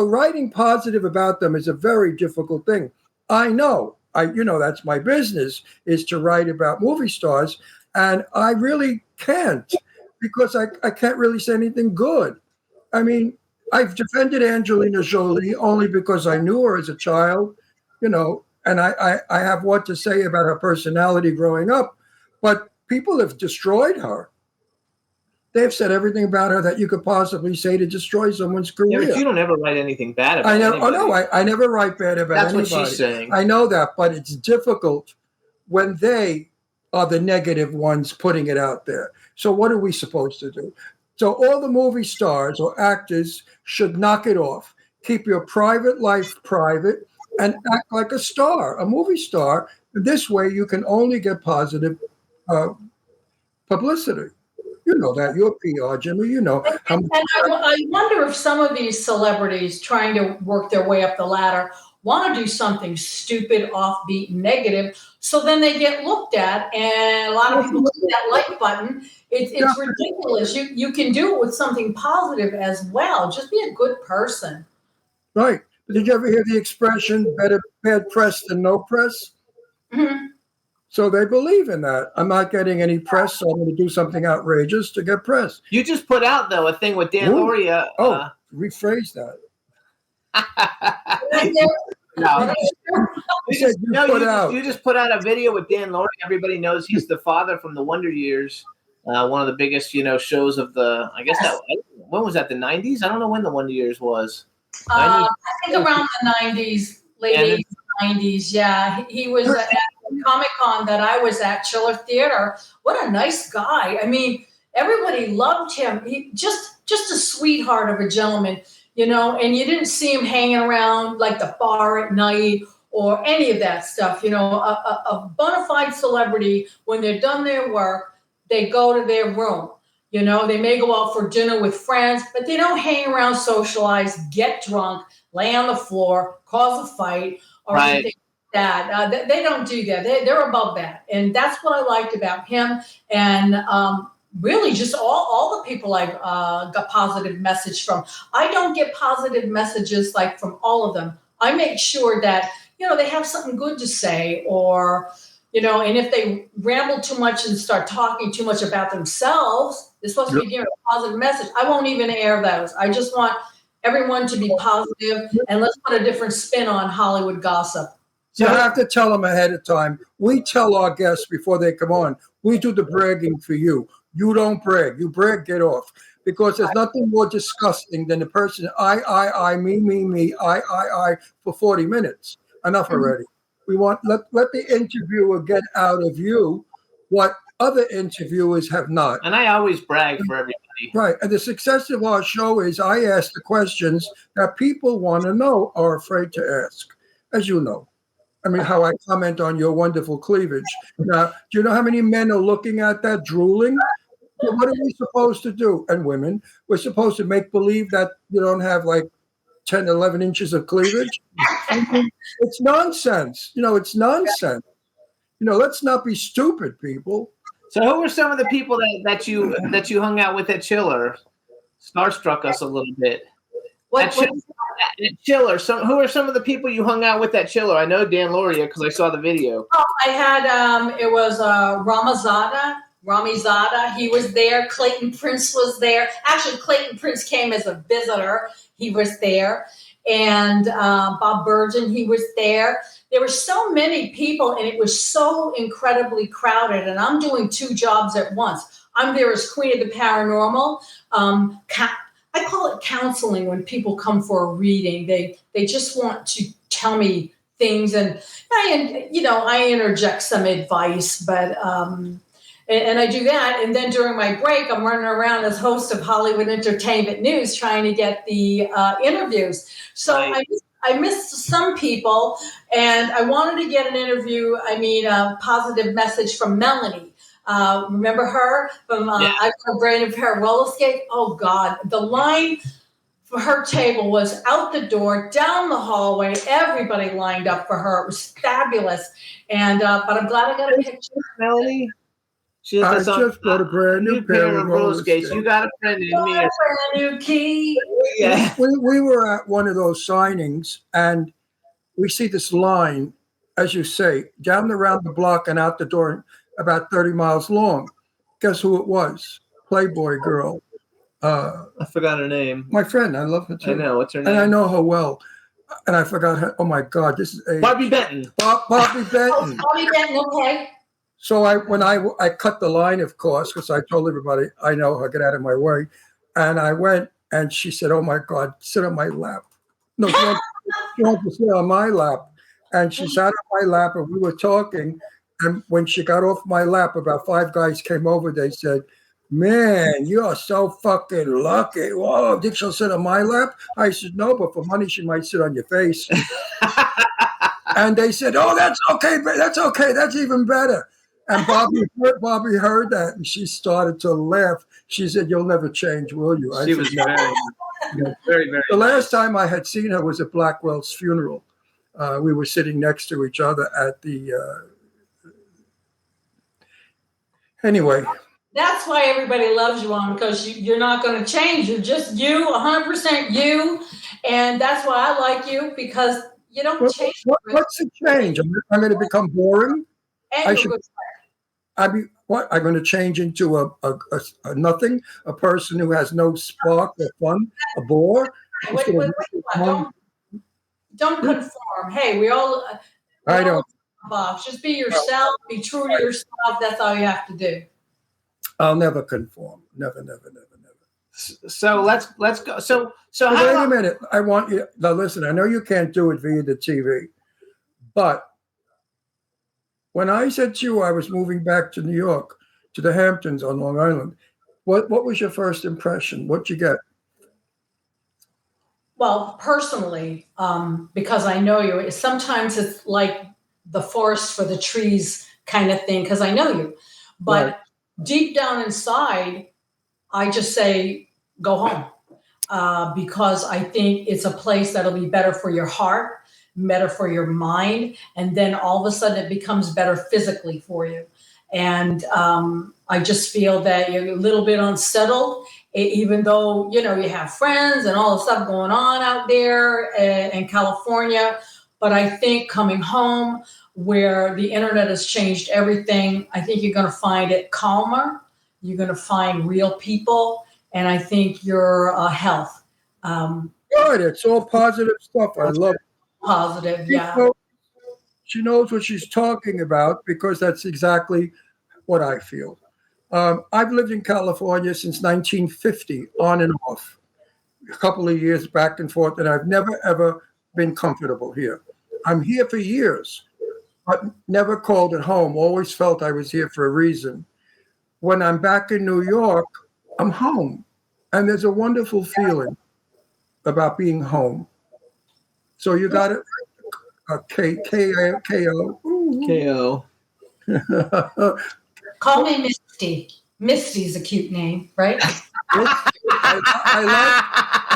writing positive about them is a very difficult thing. I know. That's my business, is to write about movie stars, and I really can't because I can't really say anything good. I mean, I've defended Angelina Jolie only because I knew her as a child, and I have what to say about her personality growing up, but people have destroyed her. They've said everything about her that you could possibly say to destroy someone's career. Yeah, but you don't ever write anything bad about anybody. I never write bad about anybody. That's what she's saying. I know that, but it's difficult when they are the negative ones putting it out there. So what are we supposed to do? So all the movie stars or actors should knock it off. Keep your private life private and act like a star, a movie star. This way you can only get positive publicity. You know that. You're PR, Jimmy. You know how much. And I wonder if some of these celebrities trying to work their way up the ladder want to do something stupid, offbeat, negative, so then they get looked at, and a lot of people hit that like button. It's ridiculous. You can do it with something positive as well. Just be a good person. Right. But did you ever hear the expression, better bad press than no press? Mm-hmm. So they believe in that. I'm not getting any press, so I'm going to do something outrageous to get press. You just put out, though, a thing with Dan Loria. Rephrase that. No. You just put out a video with Dan Loria. Everybody knows he's the father from the Wonder Years, one of the biggest, shows of the. I guess when was that? The 90s? I don't know when the Wonder Years was. I think around the 90s, late 80s, 90s. Yeah, he was at Comic-Con that I was at, Chiller Theater. What a nice guy. I mean, everybody loved him. He just a sweetheart of a gentleman, and you didn't see him hanging around like the bar at night or any of that stuff. A bona fide celebrity, when they're done their work, they go to their room. They may go out for dinner with friends, but they don't hang around, socialize, get drunk, lay on the floor, cause a fight, or anything like that. They don't do that. They're above that. And that's what I liked about him. And really just all the people I've got positive message from. I don't get positive messages like from all of them. I make sure that, they have something good to say, or, and if they ramble too much and start talking too much about themselves, they're supposed to be giving a positive message. I won't even air those. I just want everyone to be positive, and let's put a different spin on Hollywood gossip. You have to tell them ahead of time. We tell our guests before they come on. We do the bragging for you. You don't brag. You brag, get off. Because there's nothing more disgusting than the person, I, me, I, for 40 minutes. Enough already. We want, let the interviewer get out of you what other interviewers have not. And I always brag for everybody. Right. And the success of our show is I ask the questions that people want to know or are afraid to ask, as you know. I mean, how I comment on your wonderful cleavage. Now, do you know how many men are looking at that, drooling? So what are we supposed to do? And women, we're supposed to make believe that you don't have like 10, 11 inches of cleavage. I mean, it's nonsense. It's nonsense. Let's not be stupid, people. So who were some of the people that you hung out with at Chiller? Starstruck us a little bit. Chiller. Who are some of the people you hung out with at Chiller? I know Dan Loria because I saw the video. Oh, I had it was Rami Zada. He was there. Clayton Prince was there. Actually, Clayton Prince came as a visitor. He was there. And Bob Burgeon, he was there. There were so many people, and it was so incredibly crowded. And I'm doing two jobs at once. I'm there as Queen of the Paranormal. I call it counseling when people come for a reading. They just want to tell me things, and I interject some advice, but and I do that. And then during my break, I'm running around as host of Hollywood Entertainment News trying to get the interviews. So I missed some people, and I wanted to get an interview. A positive message from Melanie. Remember her from I Got a Brand New Pair of Roller Skates? Oh, God. The line for her table was out the door, down the hallway. Everybody lined up for her. It was fabulous. And but I'm glad I got a picture. Melanie? I just got a brand new pair of roller skates. You got a friend in me. A brand new key. Yeah. We were at one of those signings, and we see this line, as you say, down around the block and out the door, about 30 miles long. Guess who it was? Playboy girl. I forgot her name. My friend. I love her too. I know. What's her name? And I know her well. And I forgot her. Oh, my God. This is Bobby Benton. Bobby Benton. Bobby Benton, okay. So when I cut the line, of course, because I told everybody I know her, get out of my way. And I went, and she said, oh, my God, sit on my lap. No, she wants to sit on my lap. And she sat on my lap, and we were talking. And when she got off my lap, about 5 guys came over. They said, man, you are so fucking lucky. Whoa, did she sit on my lap? I said, no, but for money, she might sit on your face. And they said, oh, that's okay. That's okay. That's even better. And Bobby heard that, and she started to laugh. She said, "You'll never change, will you?" She was very, very, very. The last time I had seen her was at Blackwell's funeral. We were sitting next to each other at the. Anyway. That's why everybody loves you, on, because you're not going to change. You're just you, 100% you, and that's why I like you, because you don't change. What's the change? I'm going to become boring. And What? I'm going to change into a nothing, a person who has no spark or fun, a bore. Wait, don't conform. Hey, we all. I don't. Box. Just be yourself. Be true to yourself. That's all you have to do. I'll never conform. Never. So let's go. So wait a minute. I want you now. Listen, I know you can't do it via the TV, but when I said to you I was moving back to New York, to the Hamptons on Long Island, what was your first impression? What'd you get? Well, personally, because I know you, sometimes it's like the forest for the trees kind of thing, because I know you, but. Right. Deep down inside, I just say, go home, because I think it's a place that'll be better for your heart, better for your mind, and then all of a sudden it becomes better physically for you. And I just feel that you're a little bit unsettled, even though, you have friends and all the stuff going on out there in California. But I think coming home, where the internet has changed everything, I think you're going to find it calmer. You're going to find real people. And I think your health. Good. It's all positive stuff. I love it. Positive, yeah. She knows what she's talking about, because that's exactly what I feel. I've lived in California since 1950, on and off. A couple of years back and forth, and I've never, ever been comfortable here. I'm here for years. But never called it home, always felt I was here for a reason. When I'm back in New York, I'm home. And there's a wonderful feeling about being home. So you got it? K-O. K-O. Call me Misty. Misty's a cute name, right? I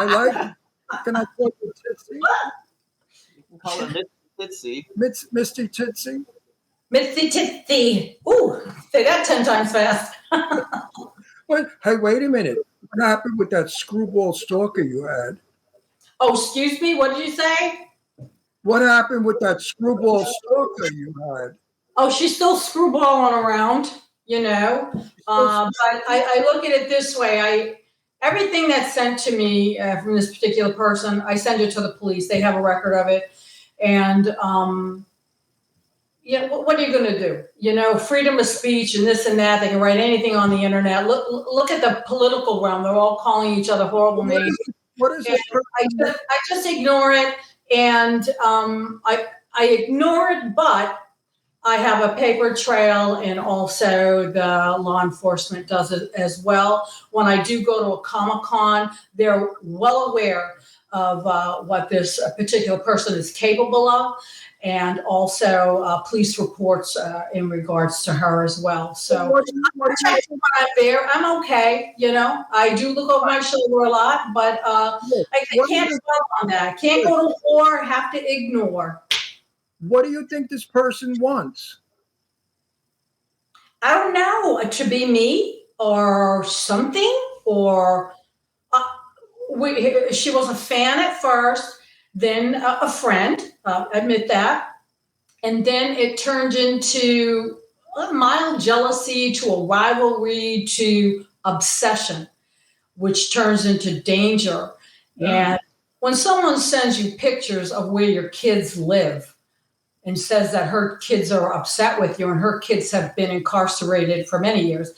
like. Can I call you Tootsie? You can call her Misty. Misty Tootsie? Misty Tootsie. Ooh, say that 10 times fast. Hey, wait a minute. What happened with that screwball stalker you had? Oh, excuse me? What did you say? What happened with that screwball stalker you had? Oh, she's still screwballing around, But I look at it this way. Everything that's sent to me from this particular person, I send it to the police. They have a record of it. And, what are you going to do? Freedom of speech and this and that. They can write anything on the internet. Look at the political realm. They're all calling each other horrible names. What is it? I just ignore it. And I ignore it, but I have a paper trail, and also the law enforcement does it as well. When I do go to a Comic-Con, they're well aware of what this particular person is capable of, and also police reports in regards to her as well. So I'm there. I'm okay. I do look over my shoulder a lot, but I can't dwell on that. Can't go to war, have to ignore. What do you think this person wants? I don't know. To be me or something, or she was a fan at first, then a friend, admit that. And then it turned into a mild jealousy, to a rivalry, to obsession, which turns into danger. Yeah. And when someone sends you pictures of where your kids live and says that her kids are upset with you and her kids have been incarcerated for many years,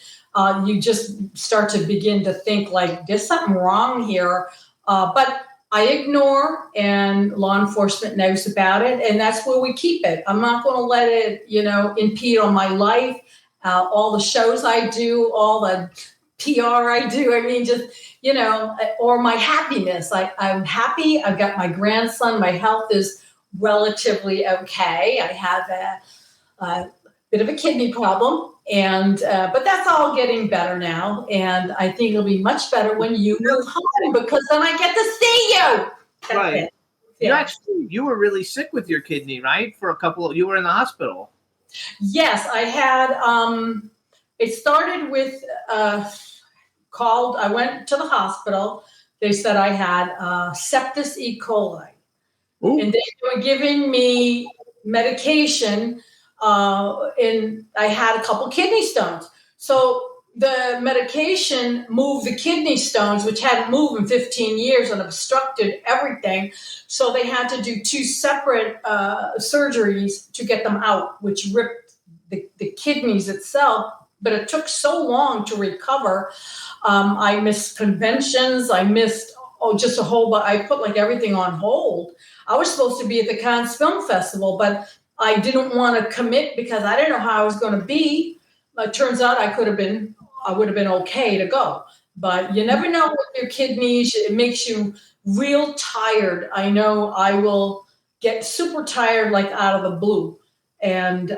you just start to begin to think like, there's something wrong here. But I ignore, and law enforcement knows about it, and that's where we keep it. I'm not going to let it, impede on my life, all the shows I do, all the PR I do. I mean, just, or my happiness. I'm happy. I've got my grandson. My health is relatively okay. I have bit of a kidney problem, and but that's all getting better now. And I think it'll be much better when you move home because then I get to see you. That's Right. it. Yeah. You were really sick with your kidney, right? You were in the hospital. Yes, I had. It started with I went to the hospital. They said I had sepsis E. coli, and they were giving me medication. And I had a couple kidney stones. So the medication moved the kidney stones, which hadn't moved in 15 years and obstructed everything. So they had to do 2 separate surgeries to get them out, which ripped the kidneys itself. But it took so long to recover. I missed conventions. I missed just a whole bunch. I put like everything on hold. I was supposed to be at the Cannes Film Festival, but I didn't want to commit because I didn't know how I was going to be. It turns out I would have been okay to go. But you never know with your kidneys. It makes you real tired. I know I will get super tired like out of the blue. And,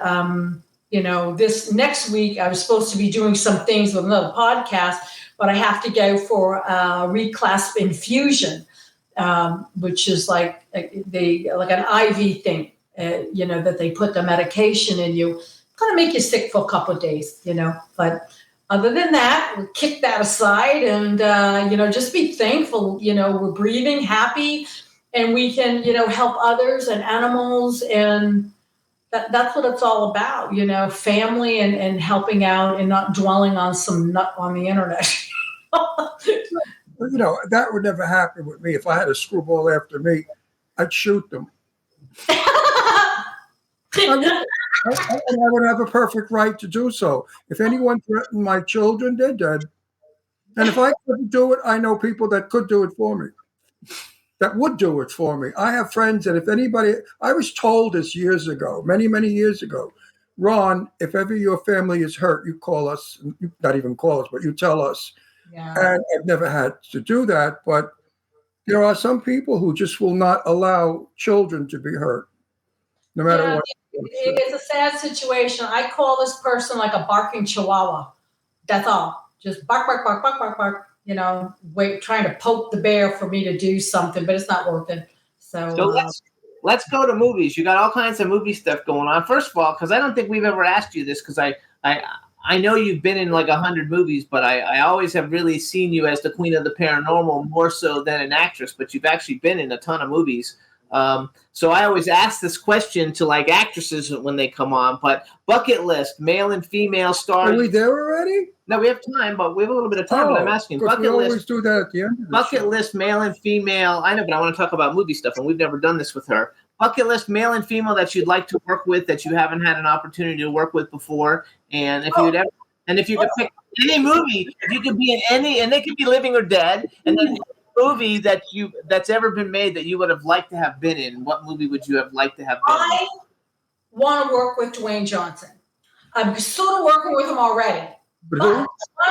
this next week I was supposed to be doing some things with another podcast, but I have to go for reclasp infusion, which is like an IV thing. That they put the medication in you, kind of make you sick for a couple of days, But other than that, we'll kick that aside and, just be thankful, we're breathing, happy, and we can, help others and animals. And that's what it's all about, family and helping out and not dwelling on some nut on the internet. That would never happen with me. If I had a screwball after me, I'd shoot them. I would have a perfect right to do so. If anyone threatened my children, they're dead. And if I couldn't do it, I know people that could do it for me, that would do it for me. I have friends that if anybody, I was told this years ago, many, many years ago, Ron, if ever your family is hurt, you call us, not even call us, but you tell us. Yeah. And I've never had to do that, but there are some people who just will not allow children to be hurt, no matter what. It's a sad situation. I call this person like a barking chihuahua. That's all. Just bark, bark, bark, bark, bark, bark. Trying to poke the bear for me to do something, but it's not working. So let's go to movies. You got all kinds of movie stuff going on. First of all, because I don't think we've ever asked you this, because I know you've been in like 100 movies, but I always have really seen you as the queen of the paranormal more so than an actress, but you've actually been in a ton of movies. So I always ask this question to like actresses when they come on, but bucket list, male and female stars. Are we there already? No, we have time, but we have a little bit of time, but I'm asking. Bucket we always list, do that at the end of the bucket show. List, male and female. I know, but I want to talk about movie stuff, and we've never done this with her. Bucket list, male and female that you'd like to work with that you haven't had an opportunity to work with before, and if you'd ever, and if you could pick any movie, if you could be in any, and they could be living or dead, and then movie that's ever been made that you would have liked to have been in, what movie would you have liked to have been in? I want to work with Dwayne Johnson. I'm sort of working with him already. But I want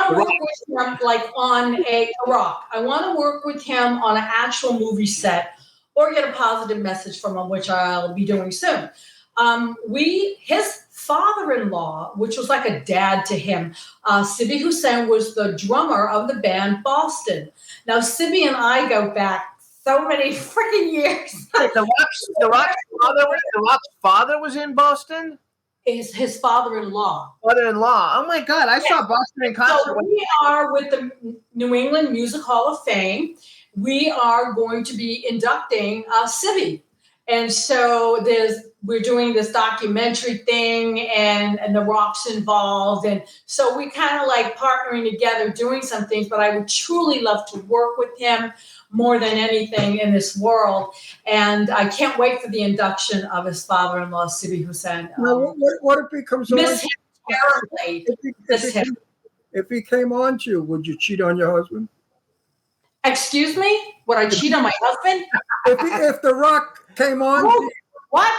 to work with him like on a rock. I want to work with him on an actual movie set or get a positive message from him, which I'll be doing soon. His father-in-law, which was like a dad to him, Sibi Hussain, was the drummer of the band Boston. Now, Sibi and I go back so many freaking years. The Rock's father was in Boston? Is his father-in-law. Father-in-law. Oh, my God. I saw Boston in concert. So we are with the New England Music Hall of Fame. We are going to be inducting Sibi. And so we're doing this documentary thing and the Rock's involved. And so we kind of like partnering together, doing some things, but I would truly love to work with him more than anything in this world. And I can't wait for the induction of his father-in-law, Sibi Hussain. Now, what if he comes on? Miss him terribly. If he came on to you, would you cheat on your husband? Excuse me? Would I cheat on my husband? If The Rock came on. What?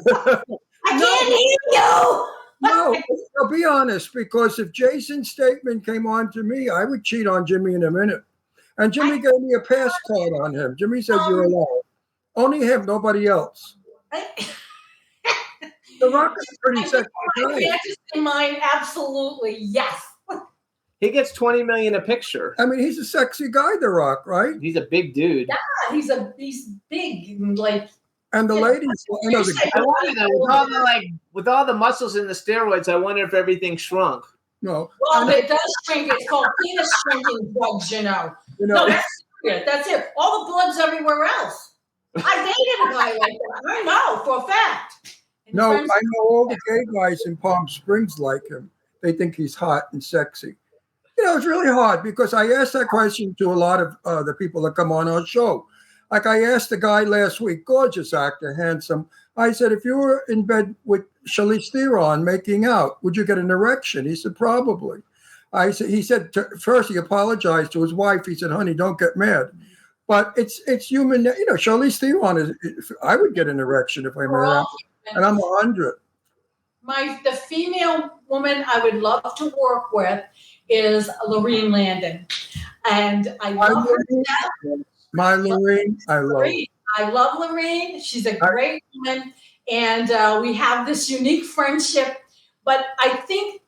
I can't hear you. No, I'll be honest, because if Jason Statham came on to me, I would cheat on Jimmy in a minute. And Jimmy gave me a pass card on him. Jimmy said you're allowed. Only him, nobody else. The Rock is a pretty sexy guy. Fantasy mind, absolutely, yes. He gets $20 million a picture. I mean, he's a sexy guy, The Rock, right? He's a big dude. Yeah, he's big, like. And the ladies, I wonder though, with all the muscles and the steroids, I wonder if everything shrunk. no. Well, it does shrink. It's called penis shrinking drugs, you know. No, that's it. That's it. All the blood's everywhere else. I dated a guy like that. I know for a fact. No, I know all the gay guys in Palm Springs like him. They think he's hot and sexy. You know, it's really hard because I asked that question to a lot of the people that come on our show. Like I asked the guy last week, gorgeous actor, handsome. I said, if you were in bed with Charlize Theron making out, would you get an erection? He said, probably. He said, first he apologized to his wife. He said, honey, don't get mad. But it's human. You know, Charlize Theron I would get an erection if I made out. And I'm 100. The female woman I would love to work with is Lorene Landon. And I love her to death. My Lorene, I love. I love Lorene. She's a great woman. And we have this unique friendship. But I think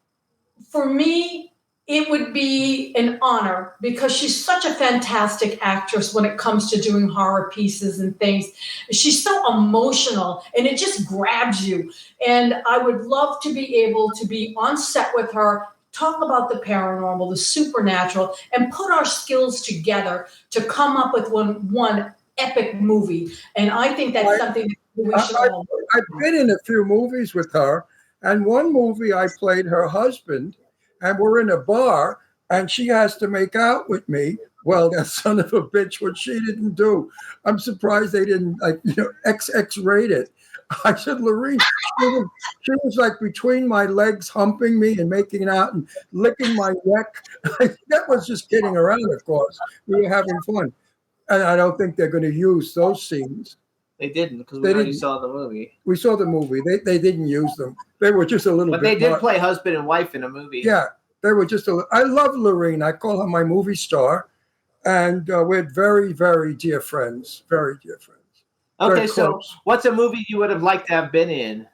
for me, it would be an honor because she's such a fantastic actress when it comes to doing horror pieces and things. She's so emotional and it just grabs you. And I would love to be able to be on set with her, talk about the paranormal, the supernatural, and put our skills together to come up with one epic movie. And I think that's something that we should all do. I've been in a few movies with her, and one movie I played her husband, and we're in a bar, and she has to make out with me. Well, that son of a bitch, what she didn't do. I'm surprised they didn't, XX rate it. I said, Lorene, she was like between my legs, humping me and making out and licking my neck. That was just kidding around, of course. We were having fun. And I don't think they're going to use those scenes. They didn't because we already saw the movie. We saw the movie. They didn't use them. They were just a little bit. But they did play husband and wife in a movie. Yeah, they were just I love Lorene. I call her my movie star. And we're very, very dear friends. Very dear friends. Okay, so what's a movie you would have liked to have been in?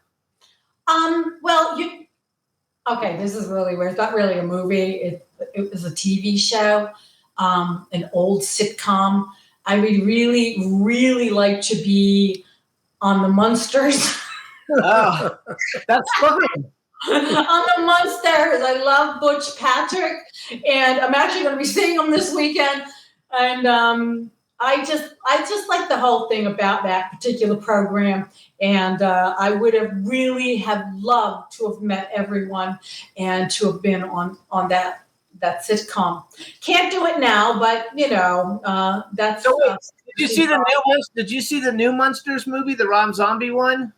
Okay, this is really weird. It's not really a movie. It was a TV show, an old sitcom. I would really, really like to be on the Munsters. Oh, that's fun. On the Munsters. I love Butch Patrick, and I'm actually going to be seeing him this weekend. And I just like the whole thing about that particular program. And I would have really loved to have met everyone and to have been on that sitcom. Can't do it now, but that's. So wait, did you see the new ones? Did you see the new Munsters movie, the Rob Zombie one?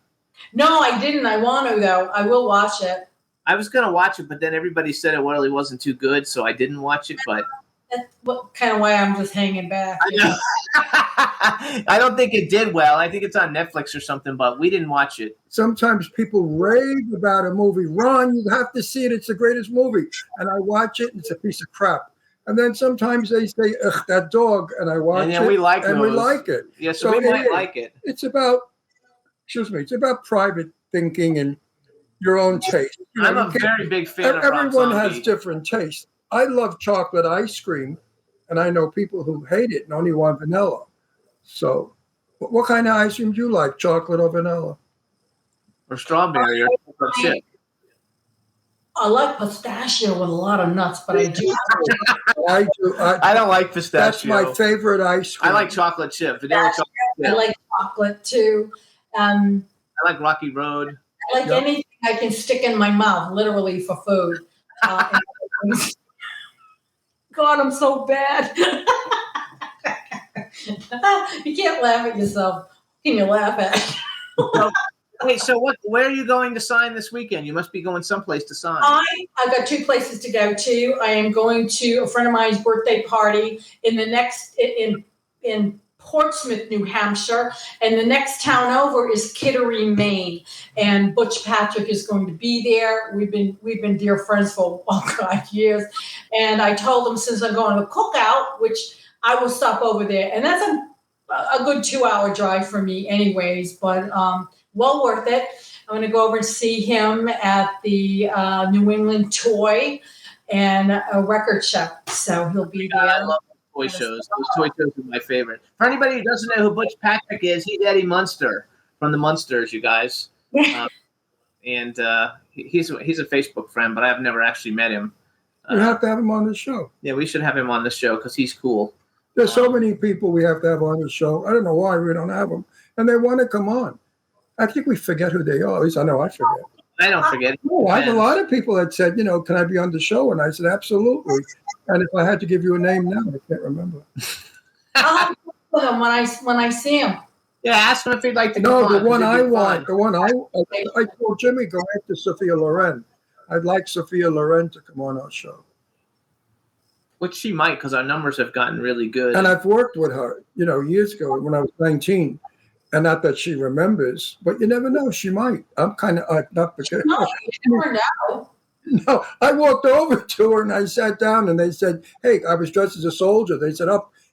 No, I didn't. I want to though. I will watch it. I was gonna watch it, but then everybody said it really wasn't too good, so I didn't watch it. But that's kind of why I'm just hanging back. I don't think it did well. I think it's on Netflix or something, but we didn't watch it. Sometimes people rave about a movie. Ron, you have to see it. It's the greatest movie. And I watch it, and it's a piece of crap. And then sometimes they say, ugh, that dog, and I watch it. And we like and those. we like it. Yeah, so we might like it. It's about private thinking and your own taste. I'm a very big fan of Rob Zombie. Everyone has different tastes. I love chocolate ice cream, and I know people who hate it and only want vanilla. So what kind of ice cream do you like, chocolate or vanilla? Or strawberry or chip? I like pistachio with a lot of nuts, but I do. I don't like pistachio. That's my favorite ice cream. I like chocolate chip. Vanilla chocolate chip. I like chocolate too. I like Rocky Road. I like anything I can stick in my mouth, literally for food. God, I'm so bad. You can't laugh at yourself. Can you laugh at? Hey, so where are you going to sign this weekend? You must be going someplace to sign. I've got two places to go to. I am going to a friend of mine's birthday party in Portsmouth, New Hampshire, and the next town over is Kittery, Maine. And Butch Patrick is going to be there. We've been dear friends for 5 years, and I told him since I'm going to the cookout, which I will stop over there, and that's a good 2-hour drive for me, anyways. But well worth it. I'm going to go over and see him at the New England Toy and a record show. So he'll be there. I love toy shows. Those toy shows are my favorite. For anybody who doesn't know who Butch Patrick is, he's Eddie Munster from the Munsters, you guys. And he's a Facebook friend, but I've never actually met him. You have to have him on the show. Yeah, we should have him on the show because he's cool. There's so many people we have to have on the show. I don't know why we don't have them. And they want to come on. I think we forget who they are. At least I know I forget. I don't forget. No, I have a lot of people that said, can I be on the show? And I said, absolutely. And if I had to give you a name now, I can't remember. I'll have to with him when I see him. Yeah, ask him if he'd like to come on. No, the one I want, I told Jimmy, go after Sophia Loren. I'd like Sophia Loren to come on our show. Which she might, because our numbers have gotten really good. And I've worked with her, years ago when I was 19. And not that she remembers, but you never know. She might. I'm kind of not forgetting. No, you never know. No, I walked over to her and I sat down and they said, hey, I was dressed as a soldier. They said,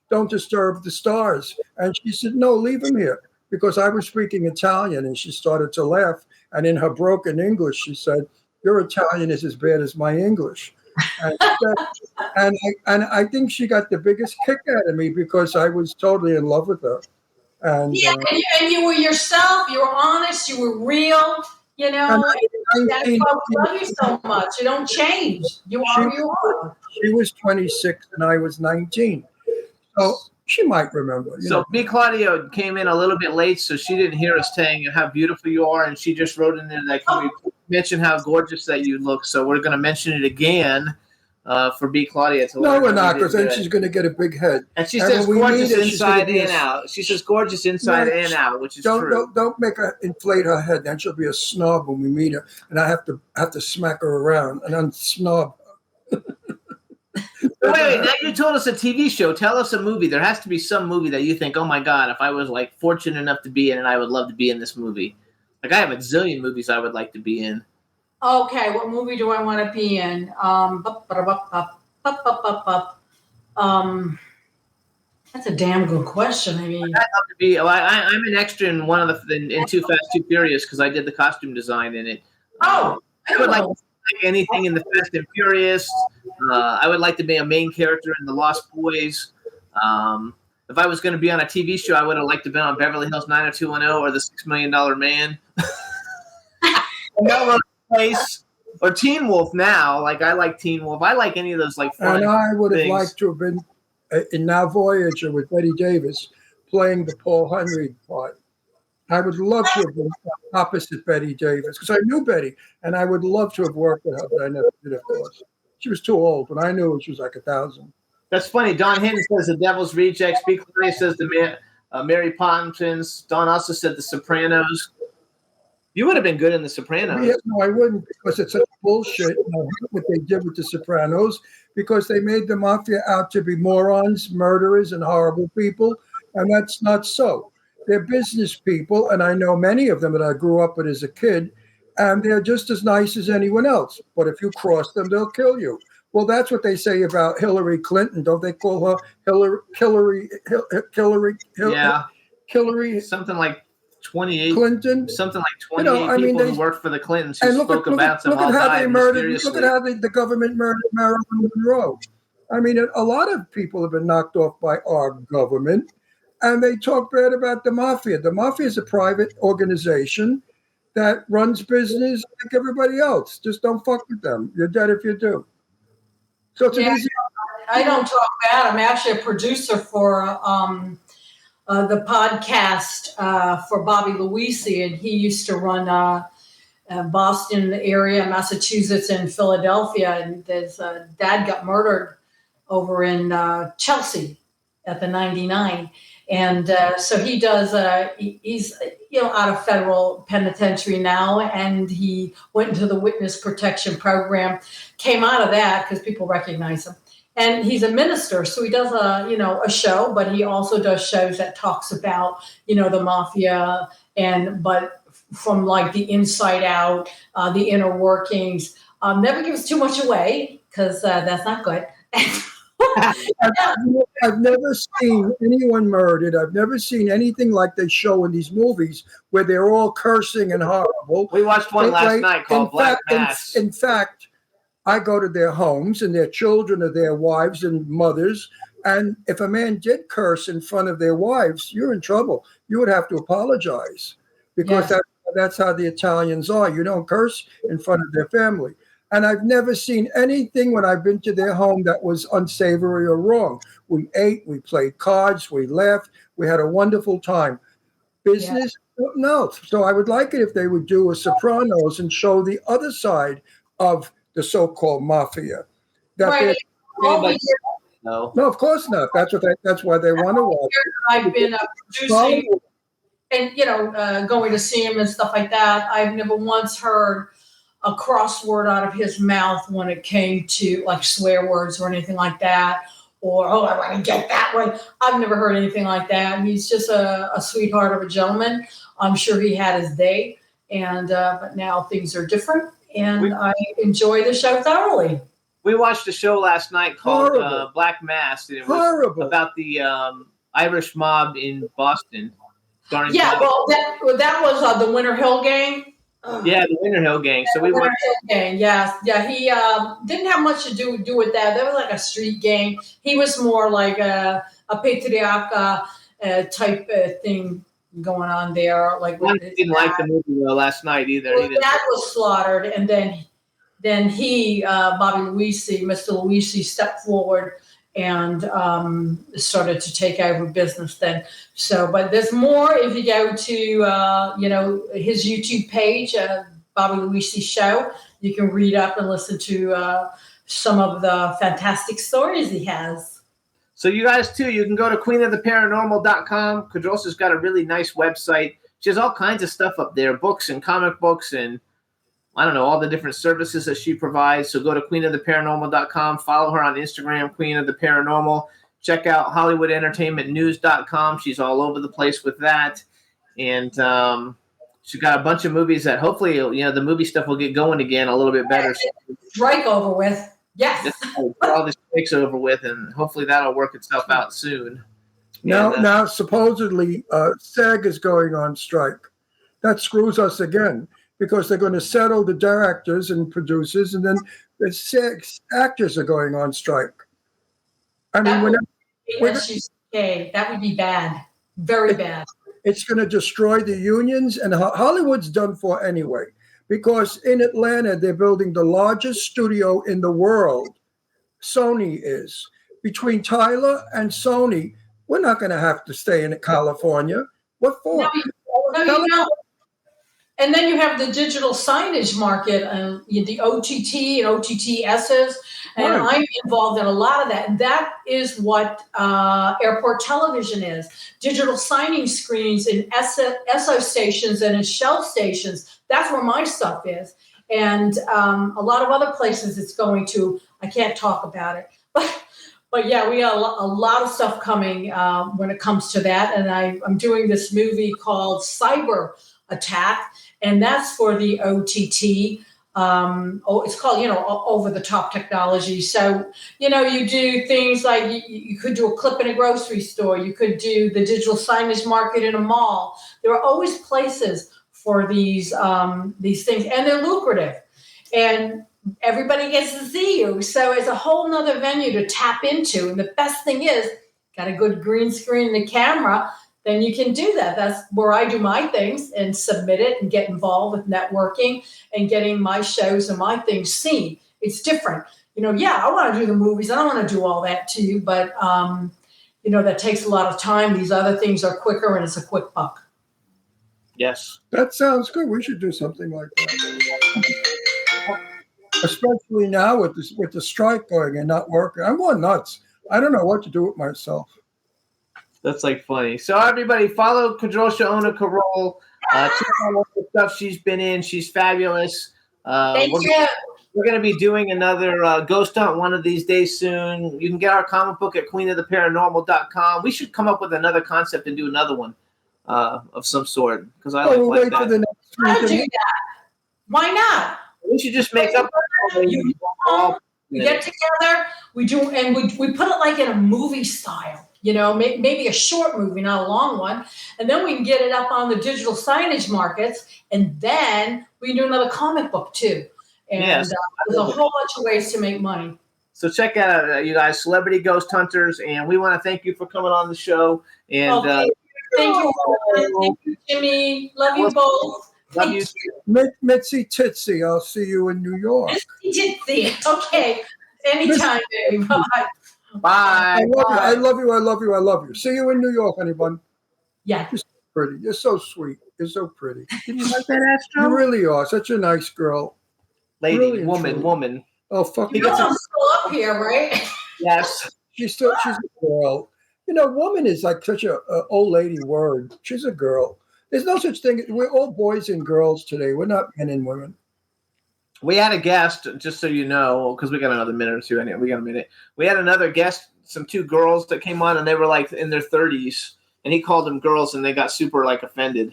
don't disturb the stars. And she said, no, leave him here. Because I was speaking Italian and she started to laugh. And in her broken English, she said, your Italian is as bad as my English. And I think she got the biggest kick out of me because I was totally in love with her. And you were yourself. You were honest. You were real. That's why we love you so much. You don't change. You are who you are. She was 26 and I was 19. So she might remember. So B. Claudio came in a little bit late, so she didn't hear us saying how beautiful you are, and she just wrote in there that can we mention how gorgeous that you look. So we're going to mention it again. For B. Claudia to no, we're not, because then she's going to get a big head. And she says gorgeous inside and out. She says gorgeous inside and out, which is true. Don't make her inflate her head. Then she'll be a snob when we meet her, and I have to smack her around and unsnob. Wait, now you told us a TV show. Tell us a movie. There has to be some movie that you think, oh my God, if I was fortunate enough to be in it, I would love to be in this movie. I have a zillion movies I would like to be in. Okay, what movie do I want to be in? That's a damn good question. I mean, I'd love to be. I'm an extra in one of in Too Fast, Too Furious because I did the costume design in it. Oh, I would like to be anything in the Fast and Furious. I would like to be a main character in The Lost Boys. If I was going to be on a TV show, I would have liked to be on Beverly Hills 90210 or The $6 Million Man. Place or Teen Wolf now. I like Teen Wolf. I like any of those fun And I would have things. liked to have been in Now Voyager with Betty Davis playing the Paul Henry part. I would love to have been opposite Betty Davis because I knew Betty and I would love to have worked with her, but I never did, of course. She was too old, but I knew she was like 1,000. That's funny. Don Hinton says The Devil's Rejects. B. Claudia says the Mary Poppins. Don also said The Sopranos. You would have been good in The Sopranos. Yeah, no, I wouldn't because it's such bullshit. What they did with The Sopranos because they made the mafia out to be morons, murderers, and horrible people, and that's not so. They're business people, and I know many of them that I grew up with as a kid, and they're just as nice as anyone else. But if you cross them, they'll kill you. Well, that's what they say about Hillary Clinton. Don't they call her Hillary? Something like 28 Clinton, something like 28 people who worked for the Clintons who spoke about them all died mysteriously. Look at how the government murdered Marilyn Monroe. I mean, a lot of people have been knocked off by our government, and they talk bad about the mafia. The mafia is a private organization that runs business like everybody else. Just don't fuck with them. You're dead if you do. So it's an easy. I don't talk bad. I'm actually a producer for the podcast for Bobby Luisi, and he used to run Boston area, Massachusetts, and Philadelphia. And his dad got murdered over in Chelsea at the 99. And so he does, he's, out of federal penitentiary now, and he went into the witness protection program, came out of that because people recognize him. And he's a minister, so he does a show, but he also does shows that talks about, the mafia but from the inside out, the inner workings. Never gives too much away because that's not good. I've never seen anyone murdered. I've never seen anything like they show in these movies where they're all cursing and horrible. We watched one last night called Black Mass. In fact, I go to their homes and their children are their wives and mothers. And if a man did curse in front of their wives, you're in trouble. You would have to apologize because that's how the Italians are. You don't curse in front of their family. And I've never seen anything when I've been to their home that was unsavory or wrong. We ate, we played cards, we laughed, we had a wonderful time. Business, no. So I would like it if they would do a Sopranos and show the other side of the so-called mafia. Right. No, of course not. That's why they want to watch. I've been producing and going to see him and stuff like that. I've never once heard a cross word out of his mouth when it came to like swear words or anything like that, or I want to get that one. I've never heard anything like that. He's just a sweetheart of a gentleman. I'm sure he had his day, and but now things are different, and I enjoy the show thoroughly. We watched a show last night called Black Mass. And it was about the Irish mob in Boston. Yeah, well, that was the Winter Hill Gang. Yeah, the Winter Hill Gang. So we went. Yeah. He didn't have much to do with that. That was like a street gang. He was more like a patriarch type thing going on there. Like I didn't like the movie last night either. Well, that was slaughtered, and then he, Bobby Luisi, Mr. Luisi, stepped forward and started to take over business then. So, but there's more if you go to, his YouTube page, Bobby Luisi Show. You can read up and listen to some of the fantastic stories he has. So you guys, too, you can go to queenoftheparanormal.com. Kadrolsha's got a really nice website. She has all kinds of stuff up there, books and comic books and I don't know, all the different services that she provides. So go to queenoftheparanormal.com. Follow her on Instagram, Queen of the Paranormal. Check out HollywoodEntertainmentNews.com. She's all over the place with that. And she's got a bunch of movies that hopefully, the movie stuff will get going again a little bit better. Strike over with. Yes. All this strike's over with, and hopefully that'll work itself out soon. Now supposedly SAG is going on strike. That screws us again, because they're going to settle the directors and producers, and then the 6 actors are going on strike. I mean, that would be bad, very bad. It's going to destroy the unions, and Hollywood's done for anyway, because in Atlanta, they're building the largest studio in the world. Sony is. Between Tyler and Sony, we're not going to have to stay in California. What for? No. And then you have the digital signage market, the OTT and OTTSs, and I'm involved in a lot of that. And that is what airport television is. Digital signing screens in SO stations and in Shell stations. That's where my stuff is. And a lot of other places it's going to. I can't talk about it. But yeah, we got a lot of stuff coming when it comes to that. And I'm doing this movie called Cyber Attack. And that's for the OTT. It's called, over-the-top technology. So, you do things like you could do a clip in a grocery store. You could do the digital signage market in a mall. There are always places for these things, and they're lucrative. And everybody gets to see you. So it's a whole nother venue to tap into. And the best thing is, got a good green screen and a camera, then you can do that. That's where I do my things and submit it and get involved with networking and getting my shows and my things seen. It's different. I want to do the movies. I don't want to do all that too, but, that takes a lot of time. These other things are quicker and it's a quick buck. Yes. That sounds good. We should do something like that. Especially now with the strike going and not working. I'm going nuts. I don't know what to do with myself. That's funny. So everybody follow Kadrolsha Ona Carole. Check out all the stuff she's been in. She's fabulous. Thank you. We're going to be doing another ghost hunt one of these days soon. You can get our comic book at queenoftheparanormal.com. We should come up with another concept and do another one of some sort, because I like that. For the next I'll do that. Why not? We should just make up. We get together, we do, and we put it like in a movie style, maybe a short movie, not a long one. And then we can get it up on the digital signage markets. And then we can do another comic book too. And there's a whole bunch of ways to make money. So check out, you guys, Celebrity Ghost Hunters. And we want to thank you for coming on the show. And thank you, Jimmy. Love you both. Love you. Mitzi Titsy, I'll see you in New York. Mitzi Titsy. Okay. Anytime, baby. Bye. Bye. I love you. See you in New York, honey bun. Yeah. You're so pretty. You're so sweet. You're so pretty. Did you like that, Astro? You really are. Such a nice girl. Lady, really woman. Oh, fuck. I'm still up here, right? Yes. She's a girl. Woman is like such a old lady word. She's a girl. There's no such thing. We're all boys and girls today. We're not men and women. We had a guest, just so you know, because we got another minute or two in here. We got a minute. We had another guest, two girls that came on, and they were like in their 30s, and he called them girls, and they got super like offended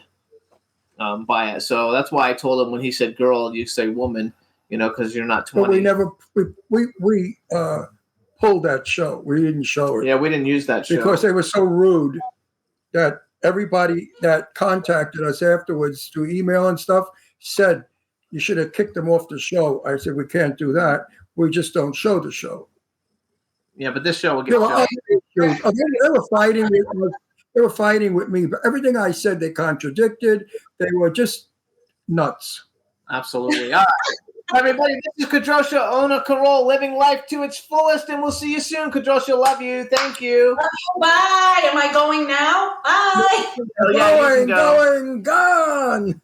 by it. So that's why I told him when he said girl, you say woman, because you're not 20. But we never we pulled that show. We didn't show it. Yeah, we didn't use that show because they were so rude that everybody that contacted us afterwards through email and stuff said you should have kicked them off the show. I said we can't do that. We just don't show the show. Yeah, but this show will get shown. They were fighting with us. They were fighting with me, but everything I said they contradicted. They were just nuts. Absolutely. All right. Everybody, this is Kadrolsha Ona Carole, living life to its fullest, and we'll see you soon. Kadrolsha, love you. Thank you. Bye. Am I going now? Bye. Gone.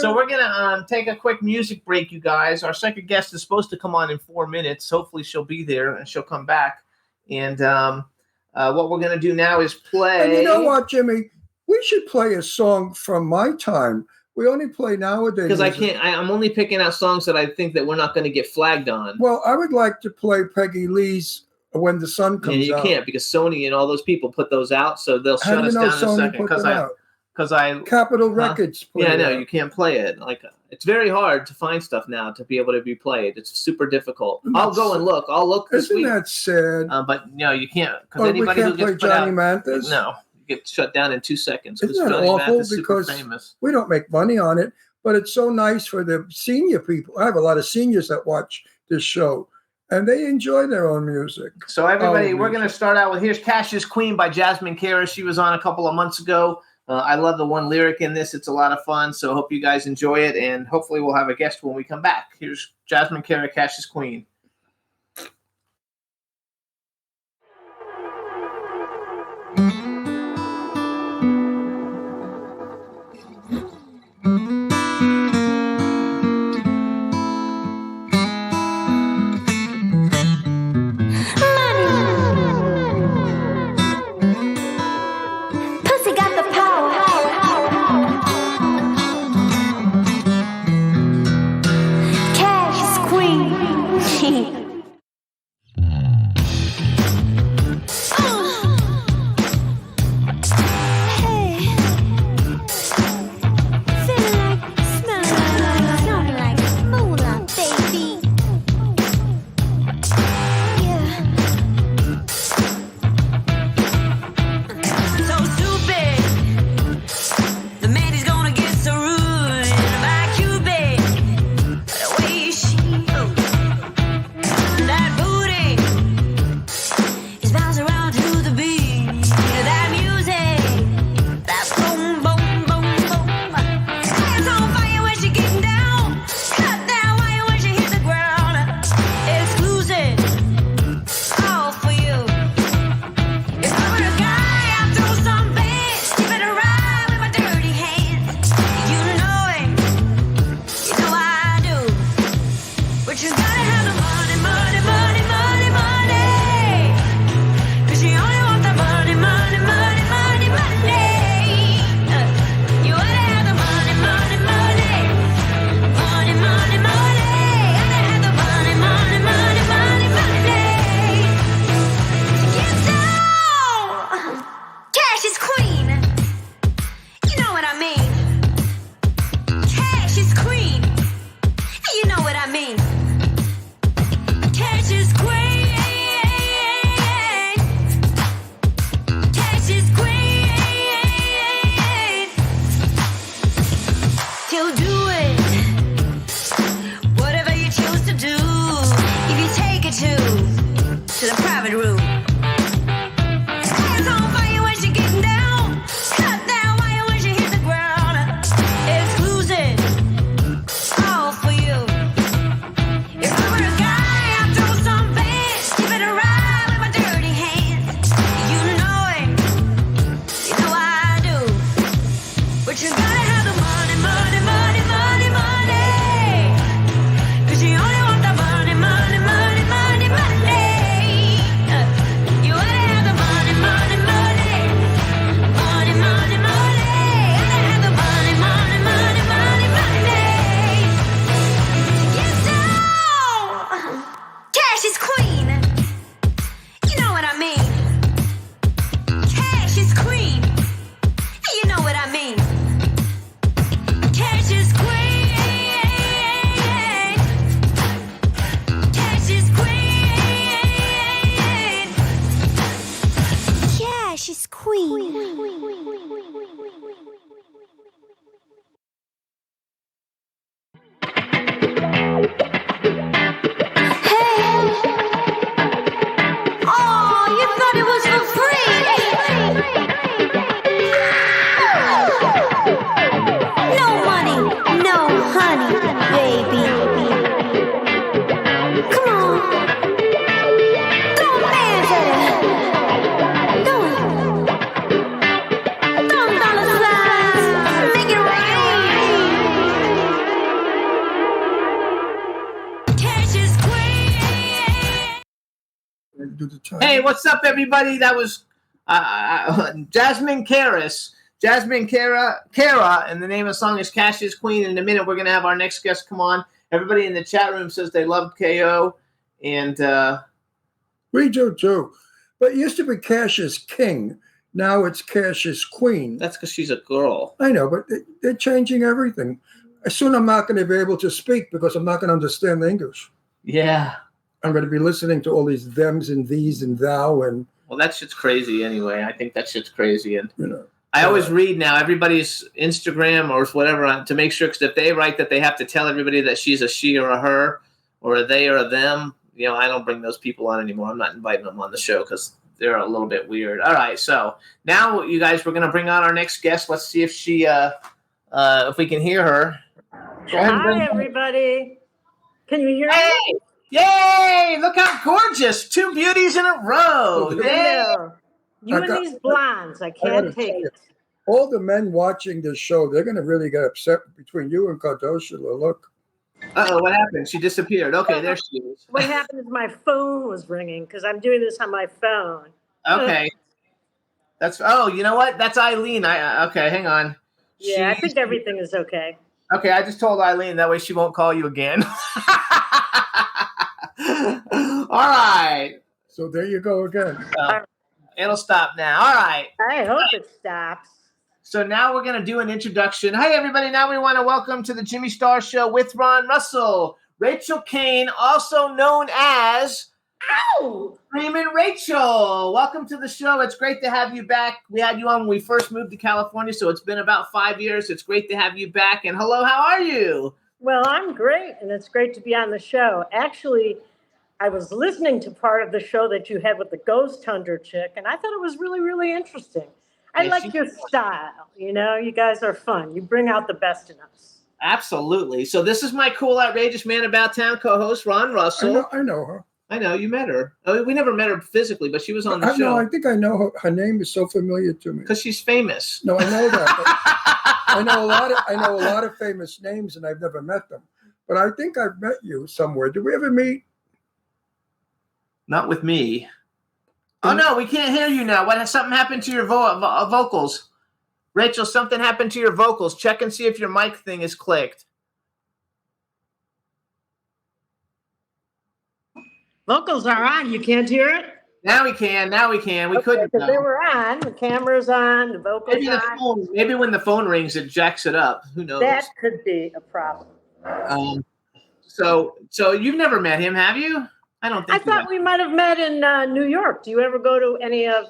So we're gonna take a quick music break, you guys. Our second guest is supposed to come on in 4 minutes. Hopefully, she'll be there and she'll come back. And what we're gonna do now is play. And you know what, Jimmy? We should play a song from my time. We only play nowadays. Because I can't. I'm only picking out songs that I think that we're not going to get flagged on. Well, I would like to play Peggy Lee's "When the Sun Comes Out." You can't because Sony and all those people put those out, so they'll shut us down in a second. Because I Capitol Records. Yeah, no, you can't play it. Like it's very hard to find stuff now to be able to be played. It's super difficult. I'll go and look. I'll look this week. Isn't that sad? But no, you can't. Because anybody who gets put Johnny out, Mathis? No. Get shut down in 2 seconds. Isn't that awful? Because we don't make money on it, but it's so nice for the senior people. I have a lot of seniors that watch this show, and they enjoy their own music. So everybody, we're going to start out with here's Cash's Queen by Jasmine Cara. She was on a couple of months ago. I love the one lyric in this. It's a lot of fun, so hope you guys enjoy it, and hopefully we'll have a guest when we come back. Here's Jasmine Cara, Cash's Queen. do the time. Hey, what's up, everybody? That was Jasmine Karis. Jasmine Kara, and the name of the song is Cash's Queen. In a minute, we're going to have our next guest come on. Everybody in the chat room says they love KO. And we do, too. But it used to be Cash's King. Now it's Cash's Queen. That's because she's a girl. I know, but they're changing everything. Soon I'm not going to be able to speak because I'm not going to understand English. Yeah. I'm going to be listening to all these thems and these and thou and... Well, that shit's crazy anyway. I think that shit's crazy. And you know, I always read now everybody's Instagram or whatever to make sure, because if they write that they have to tell everybody that she's a she or a her or a they or a them, you know, I don't bring those people on anymore. I'm not inviting them on the show because they're a little bit weird. All right, so now you guys, we're going to bring on our next guest. Let's see if she, if we can hear her. Hi, everybody. Can you hear me? Yay! Look how gorgeous! 2 beauties in a row. Yay! You and these blondes, I can't take it. All the men watching this show, they're going to really get upset between you and Kadrolsha. Look. Uh-oh, what happened? She disappeared. Okay, there she is. What happened is my phone was ringing because I'm doing this on my phone. Okay. You know what? That's Eileen. Okay, hang on. Yeah, I think everything is okay. Okay, I just told Eileen that way she won't call you again. All right. So there you go again. It'll stop now. All right. I hope it stops. So now we're going to do an introduction. Hi, everybody. Now we want to welcome to the Jimmy Star Show with Ron Russell, Rachael Cain, also known as Screamin Rachael. Welcome to the show. It's great to have you back. We had you on when we first moved to California, so it's been about 5 years. It's great to have you back. And hello, how are you? Well, I'm great, and it's great to be on the show. Actually, I was listening to part of the show that you had with the ghost hunter chick, and I thought it was really, really interesting. I like your style. You know, you guys are fun. You bring out the best in us. Absolutely. So this is my cool, outrageous man about town co-host, Ron Russell. I know her. I know, you met her. Oh, we never met her physically, but she was on the show. No, I think I know her. Her name is so familiar to me. Because she's famous. No, I know that. I know a lot of famous names, and I've never met them. But I think I've met you somewhere. Did we ever meet? Not with me. Oh, no, we can't hear you now. Something happened to your vocals. Rachel, something happened to your vocals. Check and see if your mic thing is clicked. Vocals are on. You can't hear it? Now we can. We couldn't. Because they were on. The camera's on. The vocals on. Maybe when the phone rings, it jacks it up. Who knows? That could be a problem. So you've never met him, have you? I don't think. I thought we might have met in New York. Do you ever go to any of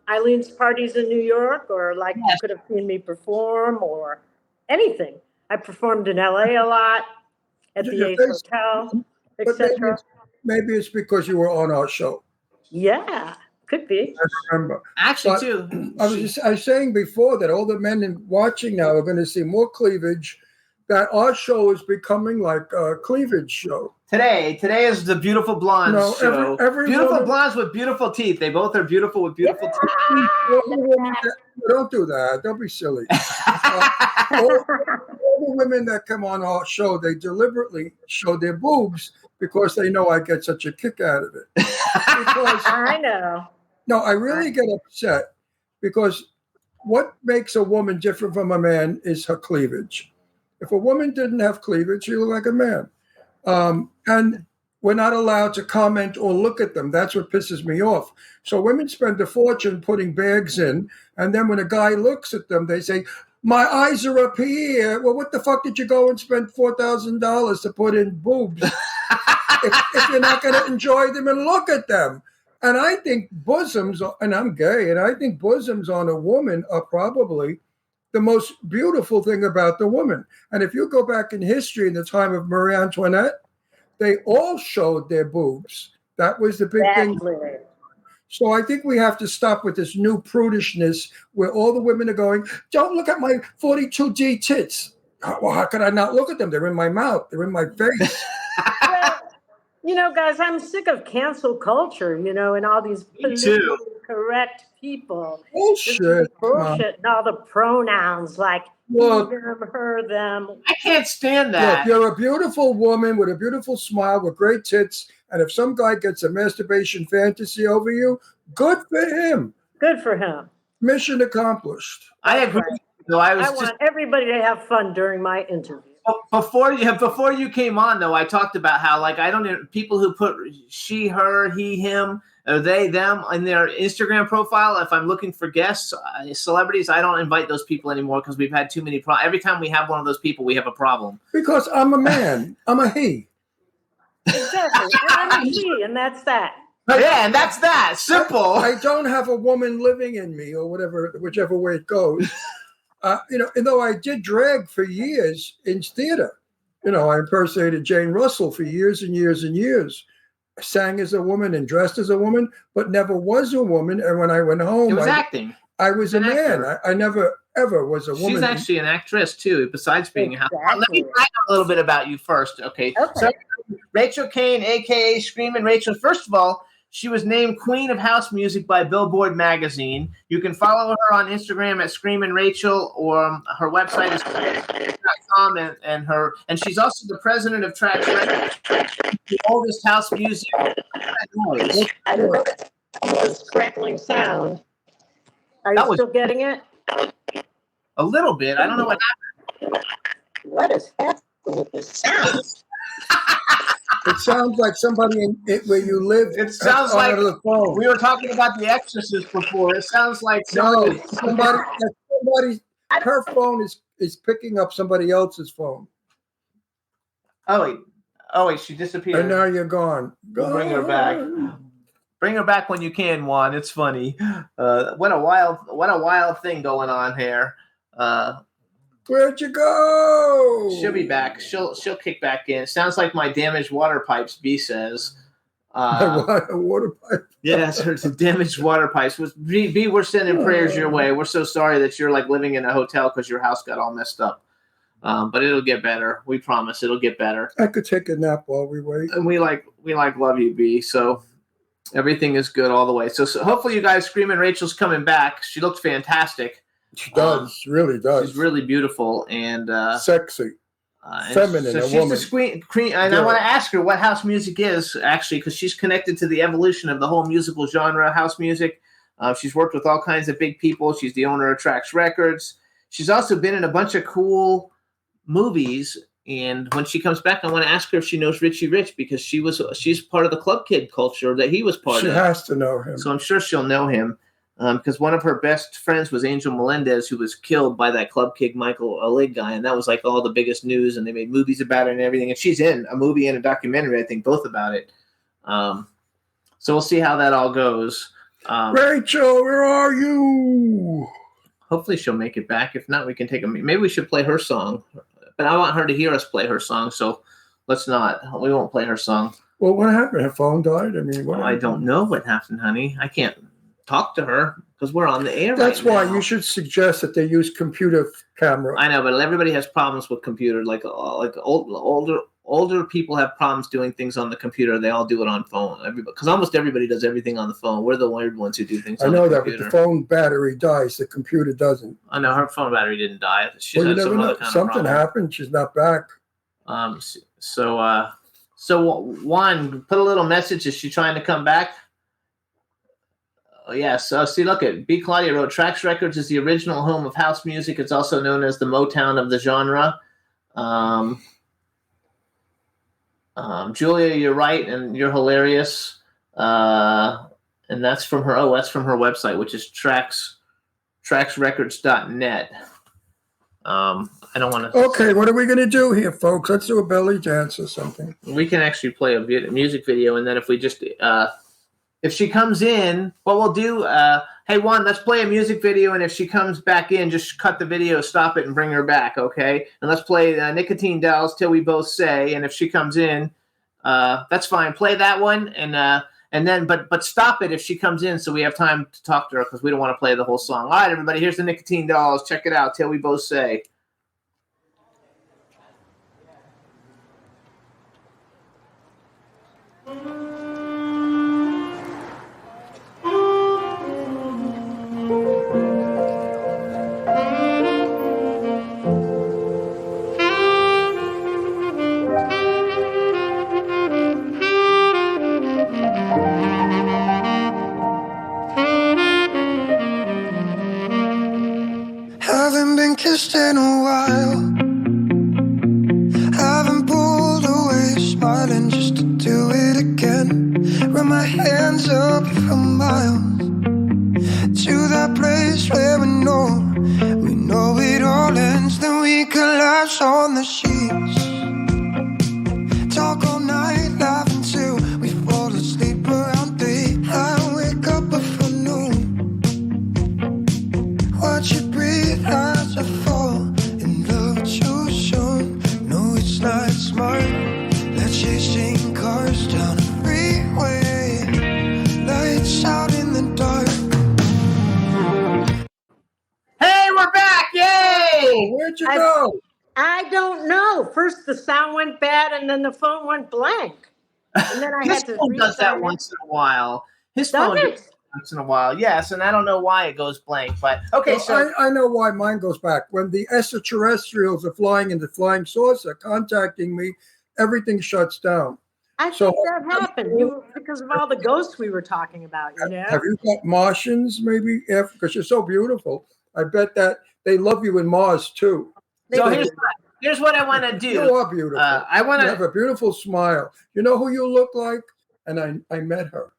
Eileen's parties in New York, or you could have seen me perform, or anything? I performed in LA a lot at the Ace Hotel, etc. Maybe it's because you were on our show. Yeah, could be. I remember. Actually, too. I was saying before that all the men watching now are going to see more cleavage. That our show is becoming like a cleavage show. Today is the Beautiful Blondes show. Every beautiful blondes with beautiful teeth. They both are beautiful with beautiful teeth. Don't do that. Don't be silly. All the women that come on our show, they deliberately show their boobs because they know I get such a kick out of it. I know. No, I really get upset because what makes a woman different from a man is her cleavage. If a woman didn't have cleavage, she looked like a man. And we're not allowed to comment or look at them. That's what pisses me off. So women spend a fortune putting bags in, and then when a guy looks at them, they say, my eyes are up here. Well, what the fuck did you go and spend $4,000 to put in boobs if you're not going to enjoy them and look at them? And I think bosoms, and I'm gay, and I think bosoms on a woman are probably the most beautiful thing about the woman. And if you go back in history in the time of Marie Antoinette, they all showed their boobs. That was the big thing. So I think we have to stop with this new prudishness where all the women are going, don't look at my 42D tits. Well, how could I not look at them? They're in my mouth. They're in my face. Well, guys, I'm sick of cancel culture, and all these politically correct people. Bullshit. Bullshit and all the pronouns like Look, them, her, them. I can't stand that. Look, you're a beautiful woman with a beautiful smile, with great tits, and if some guy gets a masturbation fantasy over you, good for him. Good for him. Mission accomplished. I agree. Right. No, I want everybody to have fun during my interview. Before you came on, though, I talked about how, like, I don't know, people who put she, her, he, him, or they, them in their Instagram profile. If I'm looking for guests, celebrities, I don't invite those people anymore because we've had too many problems. Every time we have one of those people, we have a problem. Because I'm a man. I'm a he. Exactly. And I'm a he, and that's that. Yeah, and that's that. Simple. I don't have a woman living in me, or whichever way it goes. Though I did drag for years in theater. I impersonated Jane Russell for years and years and years. I sang as a woman and dressed as a woman, but never was a woman. And when I went home, It was acting. I was a man. I never, ever was a woman. She's actually an actress, too, besides being a house. Let me find out a little bit about you first, okay? So, Rachael Cain, a.k.a. Screamin Rachael. First of all, she was named Queen of House Music by Billboard magazine. You can follow her on Instagram at Screamin Rachael, or her website is .com, and she's also the president of Tracks Records, the oldest house music. Crackling sound. Are you still getting it? A little bit. I don't know what happened. What is happening with this sound? It sounds like somebody where you live. It sounds like the phone. We were talking about The Exorcist before. It sounds like somebody. Her phone is picking up somebody else's phone. Oh wait, she disappeared. And now you're gone. We'll bring her back. Bring her back when you can, Juan. It's funny. What a wild thing going on here. Where'd you go? She'll be back. She'll kick back in. Sounds like my damaged water pipes, B says. Water pipe? Yes, her damaged water pipes. B, we're sending prayers your way. We're so sorry that you're like living in a hotel because your house got all messed up. But it'll get better. We promise it'll get better. I could take a nap while we wait. And we love you, B. So everything is good all the way. So hopefully you guys, Screamin Rachael's coming back. She looks fantastic. She does, really does. She's really beautiful and sexy, feminine. So a she's woman. the queen, and I want to ask her what house music is actually, because she's connected to the evolution of the whole musical genre, house music. She's worked with all kinds of big people. She's the owner of Tracks Records. She's also been in a bunch of cool movies. And when she comes back, I want to ask her if she knows Richie Rich, because she's part of the club kid culture that he was part of. She has to know him. So I'm sure she'll know him. Because one of her best friends was Angel Melendez, who was killed by that club kid Michael Alig guy, and that was like all the biggest news, and they made movies about it and everything. And she's in a movie and a documentary, I think, both about it. So we'll see how that all goes. Rachel, where are you? Hopefully she'll make it back. If not, we can take a. Maybe we should play her song, but I want her to hear us play her song. So let's not. We won't play her song. Well, what happened? Her phone died. I mean, I don't know what happened, honey. I can't talk to her because we're on the air. That's right why now. You should suggest that they use computer camera. I know, but everybody has problems with computer. Like older people have problems doing things on the computer. They all do it on phone. Because almost everybody does everything on the phone. We're the weird ones who do things. I know that, but the phone battery dies. The computer doesn't. I know her phone battery didn't die. She's Well, you had never some know. other kind Something of problem. happened. She's not back. So Juan, put a little message. Is she trying to come back? Yes. See, look at B. Claudia wrote, Tracks Records is the original home of house music. It's also known as the Motown of the genre. Julia, you're right, and you're hilarious. And that's from her. Oh, that's from her website, which is tracksrecords.net. I don't want to. Okay, what are we going to do here, folks? Let's do a belly dance or something. We can actually play a music video, and then if we just if she comes in, what we'll do, hey, Juan, let's play a music video, and if she comes back in, just cut the video, stop it, and bring her back, okay? And let's play Nicotine Dolls Till We Both Say, and if she comes in, that's fine. Play that one, and then, but stop it if she comes in so we have time to talk to her, because we don't want to play the whole song. All right, everybody, here's the Nicotine Dolls. Check it out, Till We Both Say. kissed in a while. Haven't pulled away, smiling just to do it again. Run my hands up for miles to that place where we know it all ends. Then we collapse on the sheets, talk all night, laugh until we fall asleep around 3. I wake up before noon, watch you breathe as I fall in love too soon. No, it's not smart, let's chasing cars down the freeway, lights out in the dark. Hey, we're back! Yay! Where'd you go? I don't know. First the sound went bad, and then the phone went blank. And then I His had to phone does that restart it. once in a while. His Does phone it? does that once in a while, yes, and I don't know why it goes blank. But okay, Well, so I know why mine goes back. When the extraterrestrials are flying in the flying saucer contacting me, everything shuts down. I So- think that happened because of all the ghosts we were talking about, you know? Have you got Martians, maybe? Because you're so beautiful. I bet that they love you in Mars, too. so here's what I want to You do. are beautiful. I want You have to. a beautiful smile. You know who you look like? And I met her.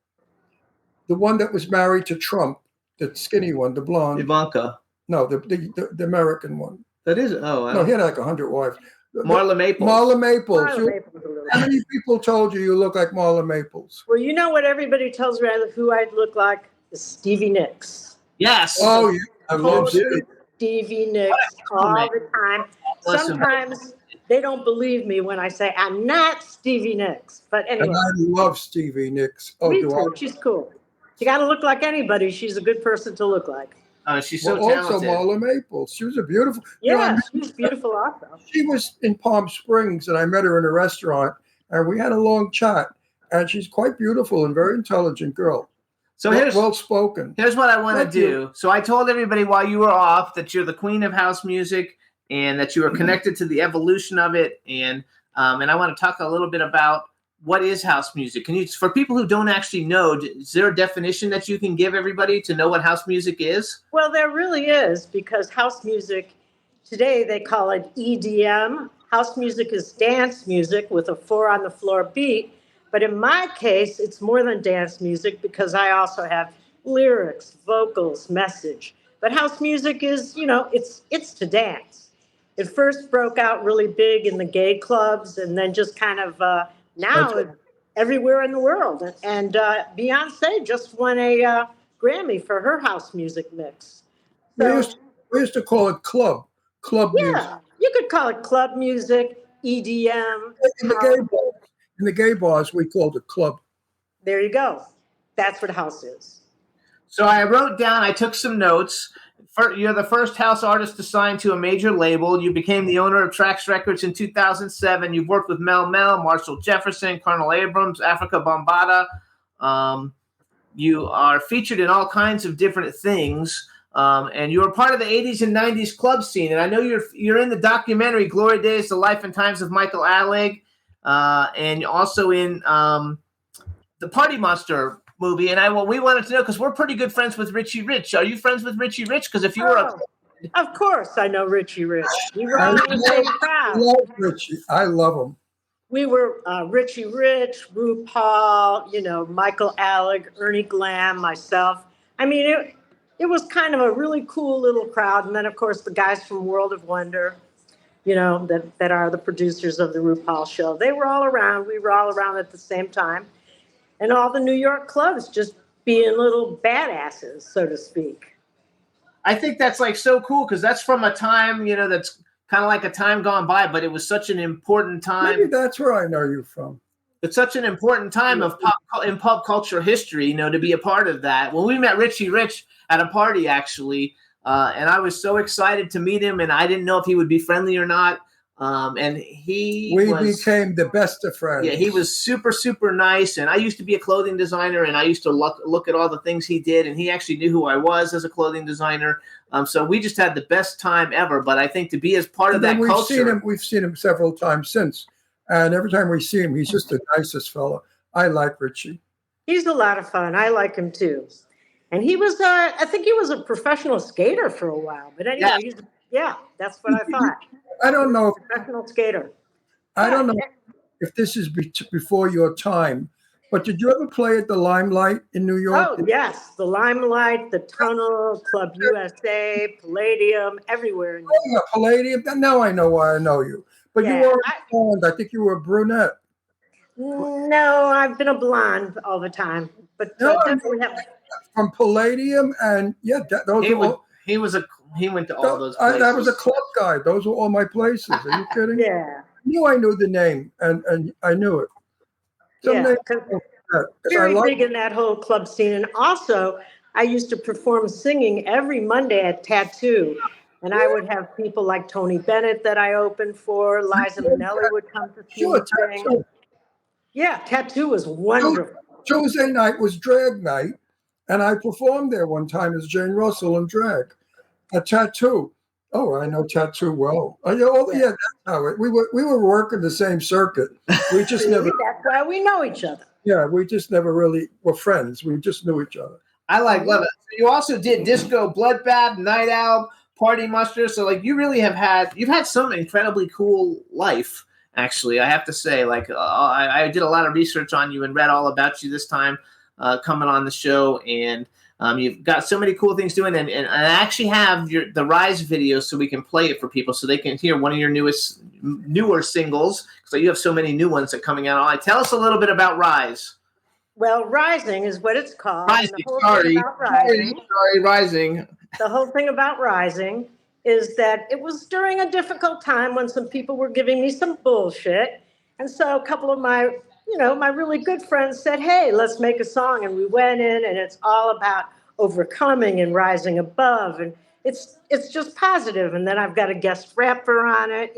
The one that was married to Trump, the skinny one, the blonde. Ivanka. No, the American one. That is. Oh, I No, don't- he had like 100 wives. Marla Maples. Marla Maples. Marla Maples a little How bit. many people told you look like Marla Maples? Well, you know what everybody tells me who I'd look like? Is Stevie Nicks. Yes. Oh, yeah. I love Steve. Stevie Nicks What a all the time. Bless him. Sometimes they don't believe me when I say I'm not Stevie Nicks. But anyway, And I love Stevie Nicks. Oh, me do too. I? She's cool. She got to look like anybody. She's a good person to look like. She's so Well, also talented. Marla Maples. She was a beautiful. you know, I Yeah, met- she's beautiful also. she was in Palm Springs, and I met her in a restaurant, and we had a long chat. And she's quite beautiful and very intelligent girl. So here's well spoken. Here's what I want to Thank do. you. So I told everybody while you were off that you're the queen of house music and that you are connected to the evolution of it. And I want to talk a little bit about what is house music. Can you, for people who don't actually know, is there a definition that you can give everybody to know what house music is? Well, there really is, because house music, today they call it EDM. House music is dance music with a 4-on-the-floor beat. But in my case, it's more than dance music because I also have lyrics, vocals, message. But house music is, it's to dance. It first broke out really big in the gay clubs, and then just kind of now it's everywhere in the world. And Beyonce just won a Grammy for her house music mix. So, We used to call it club music. yeah, you could call it club music, EDM. In the gay bars, we called it club. There you go. That's what house is. So I wrote down, I took some notes. You're the first house artist assigned to a major label. You became the owner of Trax Records in 2007. You've worked with Mel Mel, Marshall Jefferson, Colonel Abrams, Africa Bambaataa. You are featured in all kinds of different things. And you were part of the 80s and 90s club scene. And I know you're in the documentary Glory Days, The Life and Times of Michael Alec, and also in the Party Monster movie. And we wanted to know, because we're pretty good friends with Richie Rich. Are you friends with Richie Rich? Because if you were of course I know Richie Rich. We were all in the same I crowd. love Richie. I love him. We were Richie Rich, RuPaul, Michael Alec, Ernie Glam, myself. I mean, it was kind of a really cool little crowd. And then, of course, the guys from World of Wonder, that are the producers of the RuPaul show. They were all around. We were all around at the same time. And all the New York clubs just being little badasses, so to speak. I think that's like so cool, because that's from a time, that's kind of like a time gone by, but it was such an important time. Maybe that's where I know you from. It's such an important time in pop culture history, to be a part of that. When we met Richie Rich at a party, actually, and I was so excited to meet him, and I didn't know if he would be friendly or not. And we became the best of friends. Yeah, he was super, super nice. And I used to be a clothing designer, and I used to look at all the things he did. And he actually knew who I was as a clothing designer. So we just had the best time ever. But I think to be as part of that culture. We've seen him several times since. And every time we see him, he's just the nicest fellow. I like Richie. He's a lot of fun. I like him too. And he was, I think he was a professional skater for a while. But anyway, Yeah, that's what I thought. I don't know. Professional skater. I don't know if this is before your time, but did you ever play at the Limelight in New York? Oh, yes. The Limelight, the Tunnel, Club USA, Palladium, everywhere. Oh, yeah, Palladium. Now I know why I know you. But you were blonde. I think you were a brunette. No, I've been a blonde all the time. But definitely from Palladium, and he went to all those places. That was a club guy. Those were all my places. Are you kidding? Yeah. I knew the name, and I knew it. Very big in that whole club scene. And also, I used to perform singing every Monday at Tattoo. And I would have people like Tony Bennett that I opened for. Liza Minnelli would come to see me sing. Yeah, Tattoo was wonderful. Tuesday night was drag night, and I performed there one time as Jane Russell in drag at Tattoo. Oh, I know Tattoo well. That's how we were working the same circuit. We just never. That's why we know each other. Yeah, we just never really were friends. We just knew each other. I love it. You also did Disco Bloodbath, Night Owl, Party Muster. So you've had some incredibly cool life. Actually, I have to say, I did a lot of research on you and read all about you this time coming on the show, and you've got so many cool things doing. And I actually have the Rise video so we can play it for people so they can hear one of your newer singles, because you have so many new ones that are coming out. Tell us a little bit about Rise. Well, Rising is what it's called. Rising. The whole thing about Rising is that it was during a difficult time when some people were giving me some bullshit. And so a couple of my really good friends said, hey, let's make a song. And we went in, and it's all about overcoming and rising above. And it's just positive. And then I've got a guest rapper on it.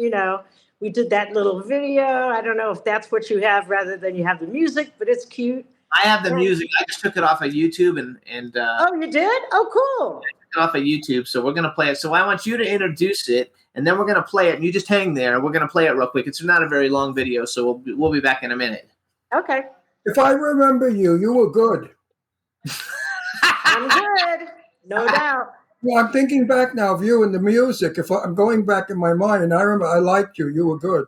We did that little video. I don't know if that's what you have rather than you have the music, but it's cute. I have the music. I just took it off of YouTube and oh, you did? Oh, cool. I took it off of YouTube, so we're gonna play it. So I want you to introduce it, and then we're gonna play it. And you just hang there. We're gonna play it real quick. It's not a very long video, so we'll be back in a minute. Okay. If I remember you were good. I'm good, no doubt. Well, I'm thinking back now of you and the music. If I'm going back in my mind, and I remember I liked you. You were good.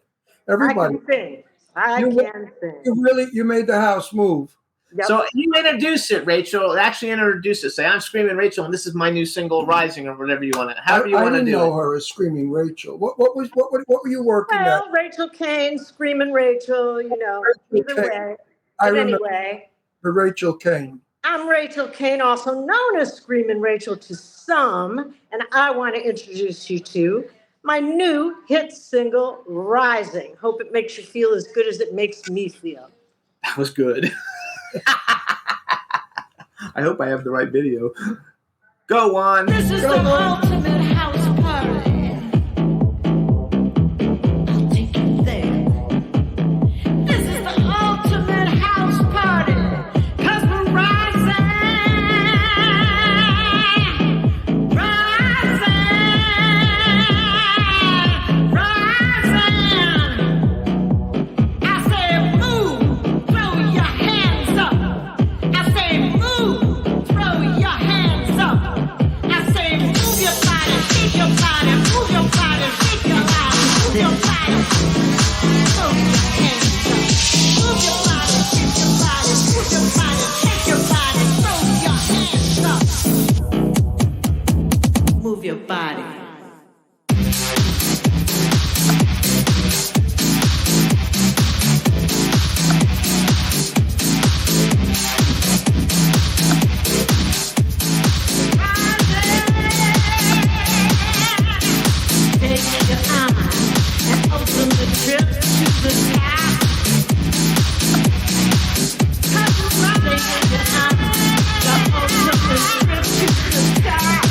Everybody. I can sing. I can sing. You made the house move. Yep. So you introduce it, Rachel. Actually introduce it. Say, I'm Screamin Rachael, and this is my new single, Rising, or whatever you want to. However you want to do it. I didn't know her as Screamin Rachael. What were you working at? Well, Rachael Cain, Screamin Rachael. Either way. But anyway, Rachael Cain. I'm Rachael Cain, also known as Screamin Rachael to some, and I want to introduce you to my new hit single, Rising. Hope it makes you feel as good as it makes me feel. That was good. I hope I have the right video. Go on. This is the ultimate house party. I'll take you there. This is the ultimate house party. 'Cause we're rising. I say move, throw your hands up. I say move, throw your hands up. I say move your body, shake your body, move your body, shake your body, move your body. Throw your hands up. Move your body, shake your body, move your body, shake your body, throw your hands up. Move your body. Take your arm and open the trip to the top. Take your arm, the ultimate trip to the top.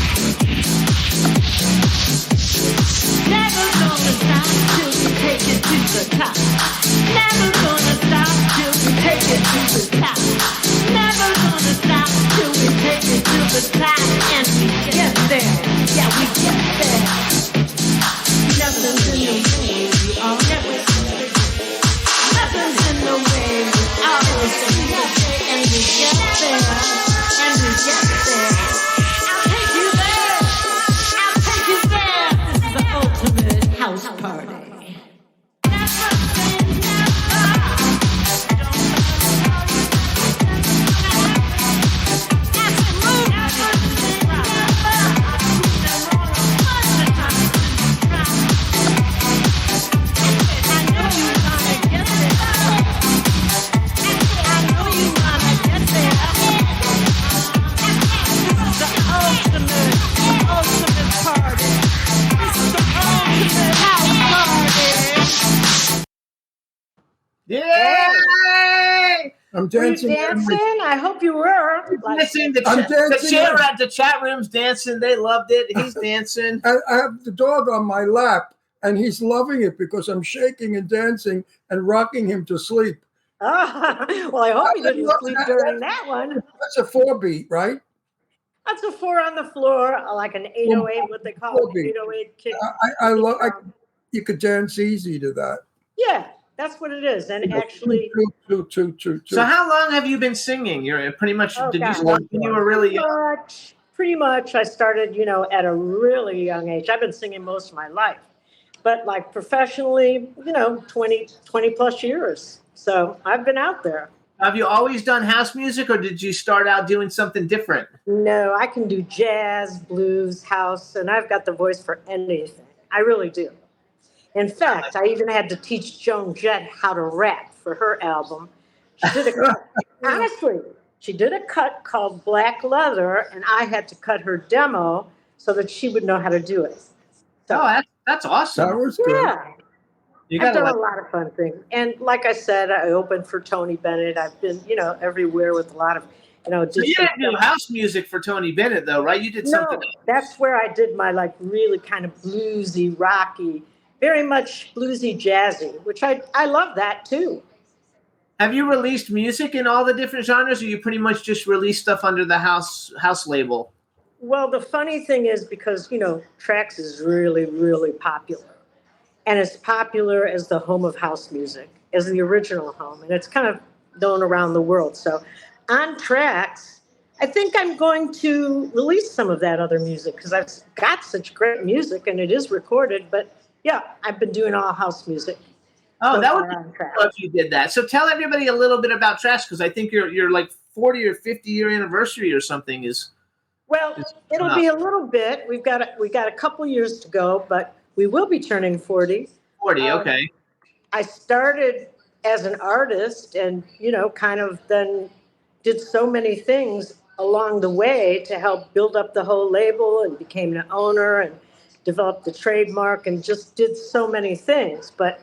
I'm Were you dancing. dancing? I hope you were. Dancing. I'm dancing. The chat room's dancing. They loved it. He's dancing. I have the dog on my lap, and he's loving it because I'm shaking and dancing and rocking him to sleep. Well, I hope you didn't sleep during that one. That's a 4-beat, right? That's a 4 on the floor, like an 808, what they call an 808 kick. I love. You could dance easy to that. Yeah, that's what it is. And actually, Two. So how long have you been singing? You're pretty much. Did you start when you were really young? Pretty much. I started, at a really young age. I've been singing most of my life, but like professionally, 20 plus years. So I've been out there. Have you always done house music, or did you start out doing something different? No, I can do jazz, blues, house, and I've got the voice for anything. I really do. In fact, I even had to teach Joan Jett how to rap for her album. She did a cut. Honestly, she did a cut called Black Leather, and I had to cut her demo so that she would know how to do it. So, that's awesome. That was good. Yeah. I've done a lot of fun things. And like I said, I opened for Tony Bennett. I've been, everywhere with a lot of, So you didn't do house music for Tony Bennett, though, right? You did something else. That's where I did my, really kind of bluesy, rocky, very much bluesy, jazzy, which I love that, too. Have you released music in all the different genres, or you pretty much just release stuff under the house label? Well, the funny thing is because, Trax is really, really popular. And as popular as the home of house music, as the original home. And it's kind of known around the world. So on Trax, I think I'm going to release some of that other music because I've got such great music and it is recorded. But yeah, I've been doing all house music. Oh, that would be cool if you did that. So tell everybody a little bit about Trax because I think your like 40 or 50 year anniversary or something is. Well, it'll be a little bit. We got a couple years to go, but we will be turning 40. 40, okay. I started as an artist and, kind of then did so many things along the way to help build up the whole label and became an owner and developed the trademark and just did so many things. But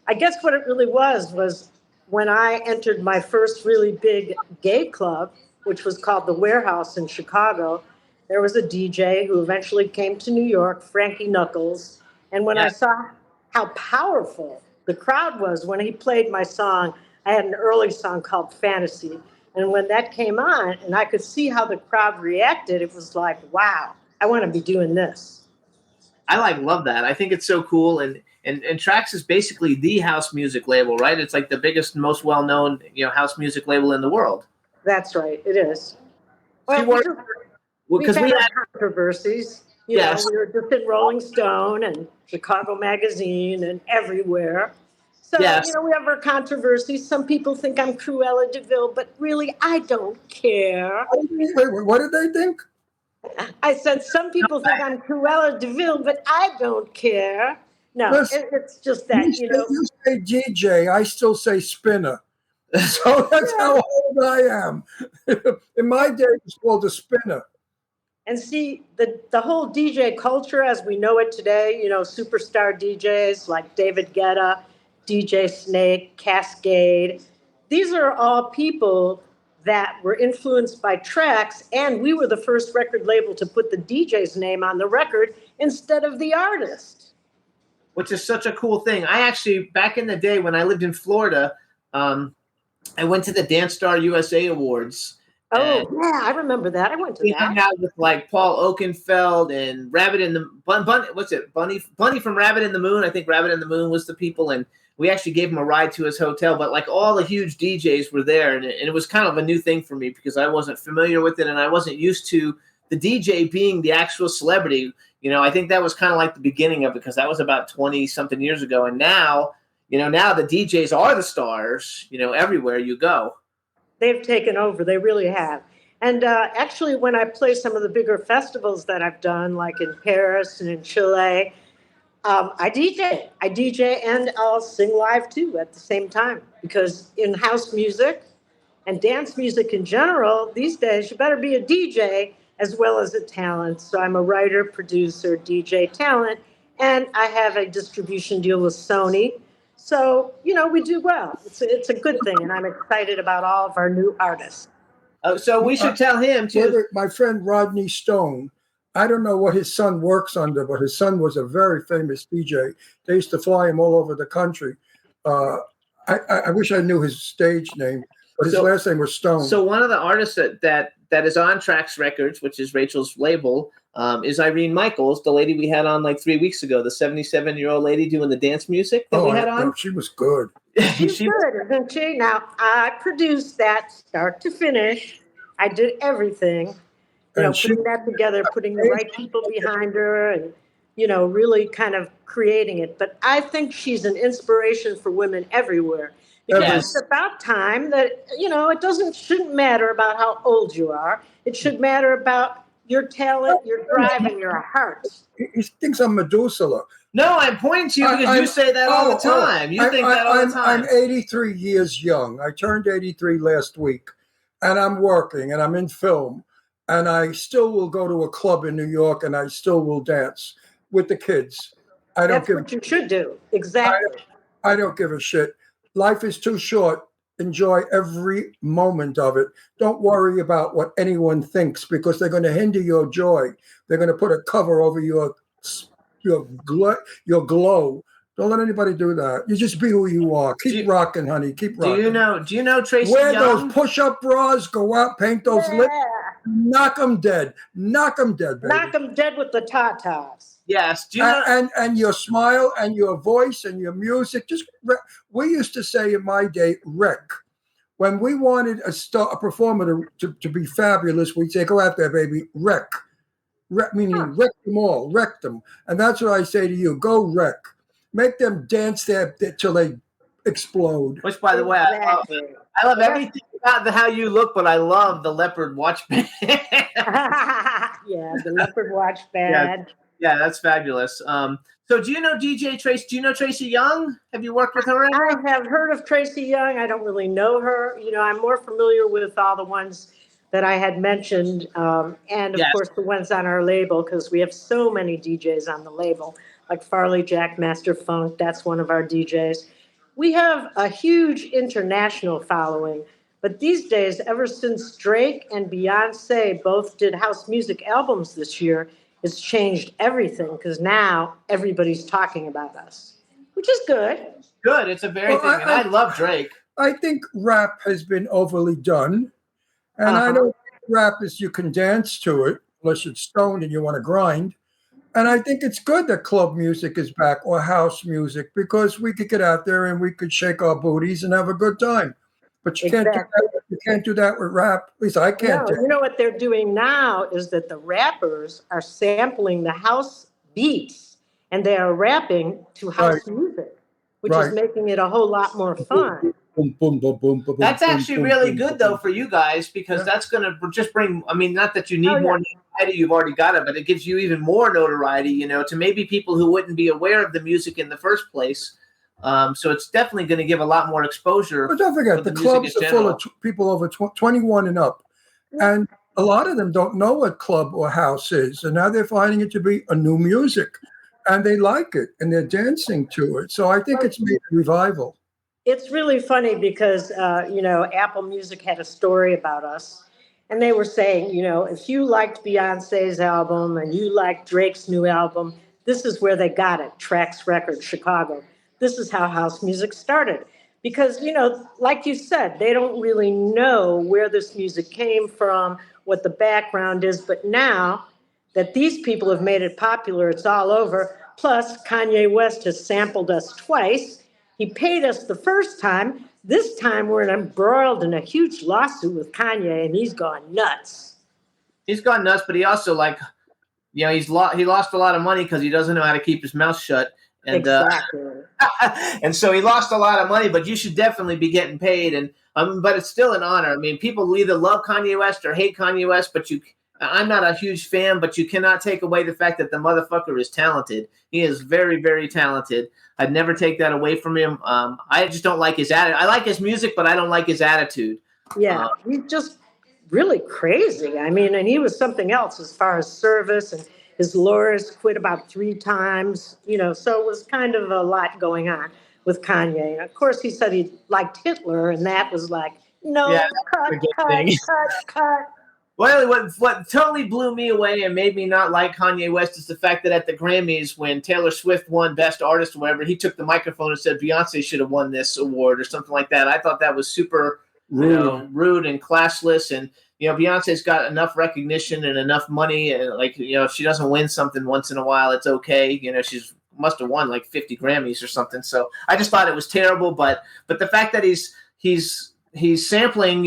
I guess what it really was when I entered my first really big gay club, which was called The Warehouse in Chicago, there was a DJ who eventually came to New York, Frankie Knuckles. And when I saw how powerful the crowd was when he played my song, I had an early song called Fantasy. And when that came on and I could see how the crowd reacted, it was like, wow, I want to be doing this. I love that. I think it's so cool. And Trax is basically the house music label, right? It's like the biggest, most well-known, house music label in the world. That's right. It is. Well, because we had controversies. We were just in Rolling Stone and Chicago Magazine and everywhere. So, we have our controversies. Some people think I'm Cruella de Vil, but really, I don't care. Wait, what did they think? I said some people think I'm Cruella de Vil, but I don't care. No, it's just that, You say DJ, I still say spinner. So that's how old I am. In my day, it was called a spinner. And see, the whole DJ culture as we know it today, superstar DJs like David Guetta, DJ Snake, Cascade, these are all people that were influenced by Trax, and we were the first record label to put the DJ's name on the record instead of the artist. Which is such a cool thing. I actually, back in the day when I lived in Florida, I went to the Dance Star USA Awards. Oh, yeah, I remember that. I went to that. We hung out with like Paul Oakenfold and Rabbit in the Bunny from Rabbit in the Moon. I think Rabbit in the Moon was the people, and we actually gave him a ride to his hotel. But like all the huge DJs were there, and it was kind of a new thing for me because I wasn't familiar with it, and I wasn't used to the DJ being the actual celebrity. I think that was kind of like the beginning of it because that was about 20 something years ago, and now the DJs are the stars. Everywhere you go. They've taken over. They really have. And actually, when I play some of the bigger festivals that I've done, like in Paris and in Chile, I DJ. I DJ and I'll sing live, too, at the same time. Because in house music and dance music in general, these days, you better be a DJ as well as a talent. So I'm a writer, producer, DJ, talent. And I have a distribution deal with Sony. So, we do well. It's a good thing, and I'm excited about all of our new artists. Oh, so we should tell him, too. My friend Rodney Stone, I don't know what his son works under, but his son was a very famous DJ. They used to fly him all over the country. I wish I knew his stage name, but his last name was Stone. So one of the artists that is on Trax Records, which is Rachel's label, is Irene Michaels, the lady we had on like 3 weeks ago, the 77-year-old lady doing the dance music that we had on. She was good. She's good, isn't she? Now, I produced that start to finish. I did everything, putting that together, putting the right people behind her, and, really kind of creating it. But I think she's an inspiration for women everywhere. Because it's about time that, it shouldn't matter about how old you are. It should matter about your talent, your drive, and your heart. He thinks I'm Methuselah. No, I'm pointing to you because you say that all the time. You think that all the time. I'm 83 years young. I turned 83 last week, and I'm working, and I'm in film, and I still will go to a club in New York, and I still will dance with the kids. That's what you should do. Exactly. I don't give a shit. Life is too short. Enjoy every moment of it. Don't worry about what anyone thinks because they're going to hinder your joy. They're going to put a cover over your glow. Don't let anybody do that. You just be who you are. Keep rocking, honey. Keep rocking. Do you know Tracy Wear Young? those push-up bras. Go out, paint those lips. Knock them dead. Knock them dead, baby. Knock them dead with the tatas. Yes. Do you know? And your smile and your voice and your music. We used to say in my day, wreck. When we wanted a performer to be fabulous, we'd say, go out there, baby, wreck. Meaning wreck them all, wreck them. And that's what I say to you. Go wreck. Make them dance there till they explode. Which, by the way, I love everything about how you look, but I love the leopard watch band. Yeah, the leopard watch band. Yeah, that's fabulous. So do you know DJ Tracy? Do you know Tracy Young? Have you worked with her? I have heard of Tracy Young. I don't really know her. I'm more familiar with all the ones that I had mentioned, and of course the ones on our label, because we have so many DJs on the label, like Farley Jack, Master Funk. That's one of our DJs. We have a huge international following, but these days, ever since Drake and Beyonce both did house music albums this year, it's changed everything because now everybody's talking about us, which is good. Good. It's a very thing. And I love Drake. I think rap has been overly done. And I don't think rap is you can dance to it unless it's stoned and you want to grind. And I think it's good that club music is back or house music because we could get out there and we could shake our booties and have a good time. But you can't do that with rap. At least I can't. No, you know what they're doing now is that the rappers are sampling the house beats and they are rapping to house music, which is making it a whole lot more fun. Boom, boom, boom, boom, boom, that's actually boom, really boom, good, boom, though, for you guys, because that's going to just bring, not that you need more notoriety, you've already got it, but it gives you even more notoriety, to maybe people who wouldn't be aware of the music in the first place. So it's definitely going to give a lot more exposure. But don't forget, the clubs are full of people over 21 and up. And a lot of them don't know what club or house is. And now they're finding it to be a new music. And they like it. And they're dancing to it. So I think it's made a revival. It's really funny because, Apple Music had a story about us. And they were saying, if you liked Beyonce's album and you liked Drake's new album, this is where they got it, Trax Records, Chicago. This is how house music started. Because, like you said, they don't really know where this music came from, what the background is. But now that these people have made it popular, it's all over. Plus, Kanye West has sampled us twice. He paid us the first time. This time we're embroiled in a huge lawsuit with Kanye, and he's gone nuts. He's gone nuts, but he also, he lost a lot of money because he doesn't know how to keep his mouth shut. And, exactly. And so he lost a lot of money, but you should definitely be getting paid. And but it's still an honor. People either love Kanye West or hate Kanye West, but I'm not a huge fan, but you cannot take away the fact that the motherfucker is talented. He is very, very talented. I'd never take that away from him. I just don't like his attitude. I like his music, but I don't like his attitude. Yeah, he's just really crazy. And he was something else as far as service, and his lawyers quit about 3 times, so it was kind of a lot going on. with Kanye. And of course, he said he liked Hitler, and that was like, no, Yeah, cut. Well, what totally blew me away and made me not like Kanye West is the fact that at the Grammys, when Taylor Swift won Best Artist or whatever, he took the microphone and said Beyonce should have won this award or something like that. I thought that was super rude and classless. And Beyonce's got enough recognition and enough money, and if she doesn't win something once in a while, it's okay. She's must have won like 50 Grammys or something. So I just thought it was terrible. But the fact that he's sampling,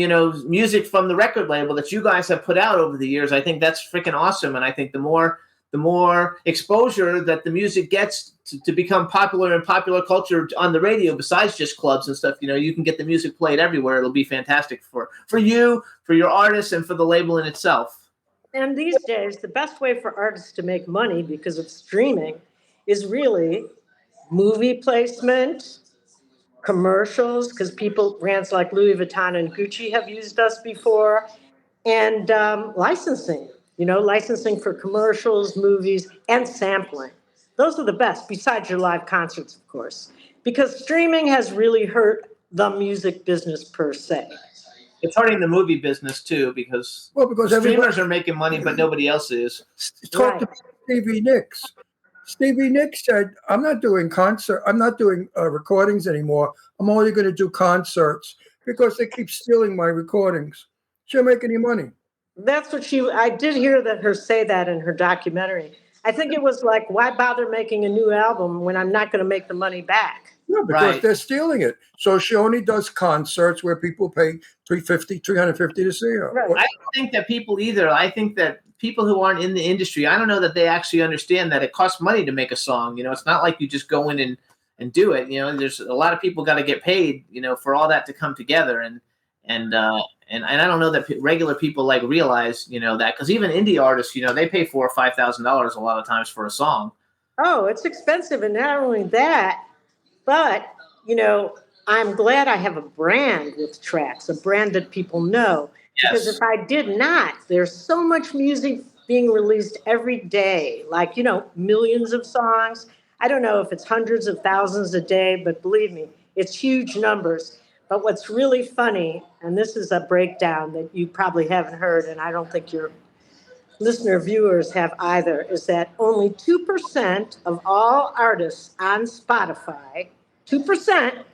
music from the record label that you guys have put out over the years, I think that's freaking awesome. And I think the more exposure that the music gets to become popular in popular culture on the radio, besides just clubs and stuff, you can get the music played everywhere. It'll be fantastic for you, for your artists, and for the label in itself. And these days, the best way for artists to make money because of streaming is really movie placement, commercials, because brands like Louis Vuitton and Gucci have used us before, and licensing, licensing for commercials, movies, and sampling. Those are the best, besides your live concerts, of course, because streaming has really hurt the music business per se. It's hurting the movie business, too, because streamers are making money, but nobody else is. Talk to Stevie Nicks. Stevie Nicks said, I'm not doing recordings anymore. I'm only going to do concerts because they keep stealing my recordings. She'll make any money. That's what I did hear her say that in her documentary. I think it was like, why bother making a new album when I'm not going to make the money back? No, because they're stealing it. So she only does concerts where people pay $350 to see her. Right. I don't think that people either. I think that people who aren't in the industry, I don't know that they actually understand that it costs money to make a song. It's not like you just go in and do it. There's a lot of people got to get paid, for all that to come together. And I don't know that regular people realize, that, because even indie artists, they pay $4,000 or $5,000 a lot of times for a song. Oh, it's expensive. And not only that, but, I'm glad I have a brand with tracks, a brand that people know. Yes. Because if I did not, there's so much music being released every day, millions of songs. I don't know if it's hundreds of thousands a day, but believe me, it's huge numbers. But what's really funny, and this is a breakdown that you probably haven't heard, and I don't think your listener viewers have either, is that only 2% of all artists on Spotify, 2%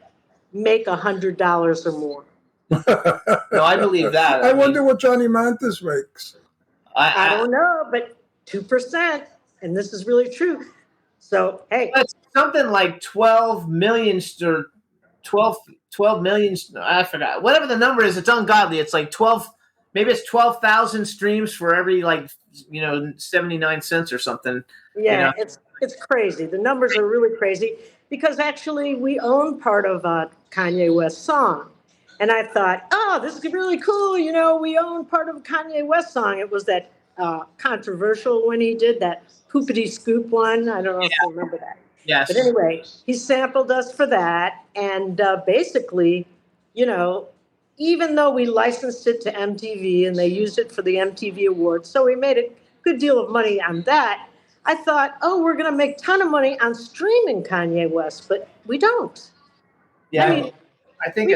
make $100 or more. No, I believe that. I wonder what Johnny Mathis makes. I don't know, but 2%, and this is really true. So, hey. It's something like 12 million or 12 million, I forgot. Whatever the number is, it's ungodly. It's like 12, maybe it's 12,000 streams for every 79 cents or something. Yeah, it's crazy. The numbers are really crazy because actually we own part of Kanye West's song. And I thought, oh, this is really cool. We own part of a Kanye West song. It was that controversial when he did that Poopity Scoop one. I don't know if you remember that. Yes. But anyway, he sampled us for that. And basically, even though we licensed it to MTV and they used it for the MTV Awards, so we made a good deal of money on that, I thought, oh, we're going to make a ton of money on streaming Kanye West. But we don't. Yeah, I think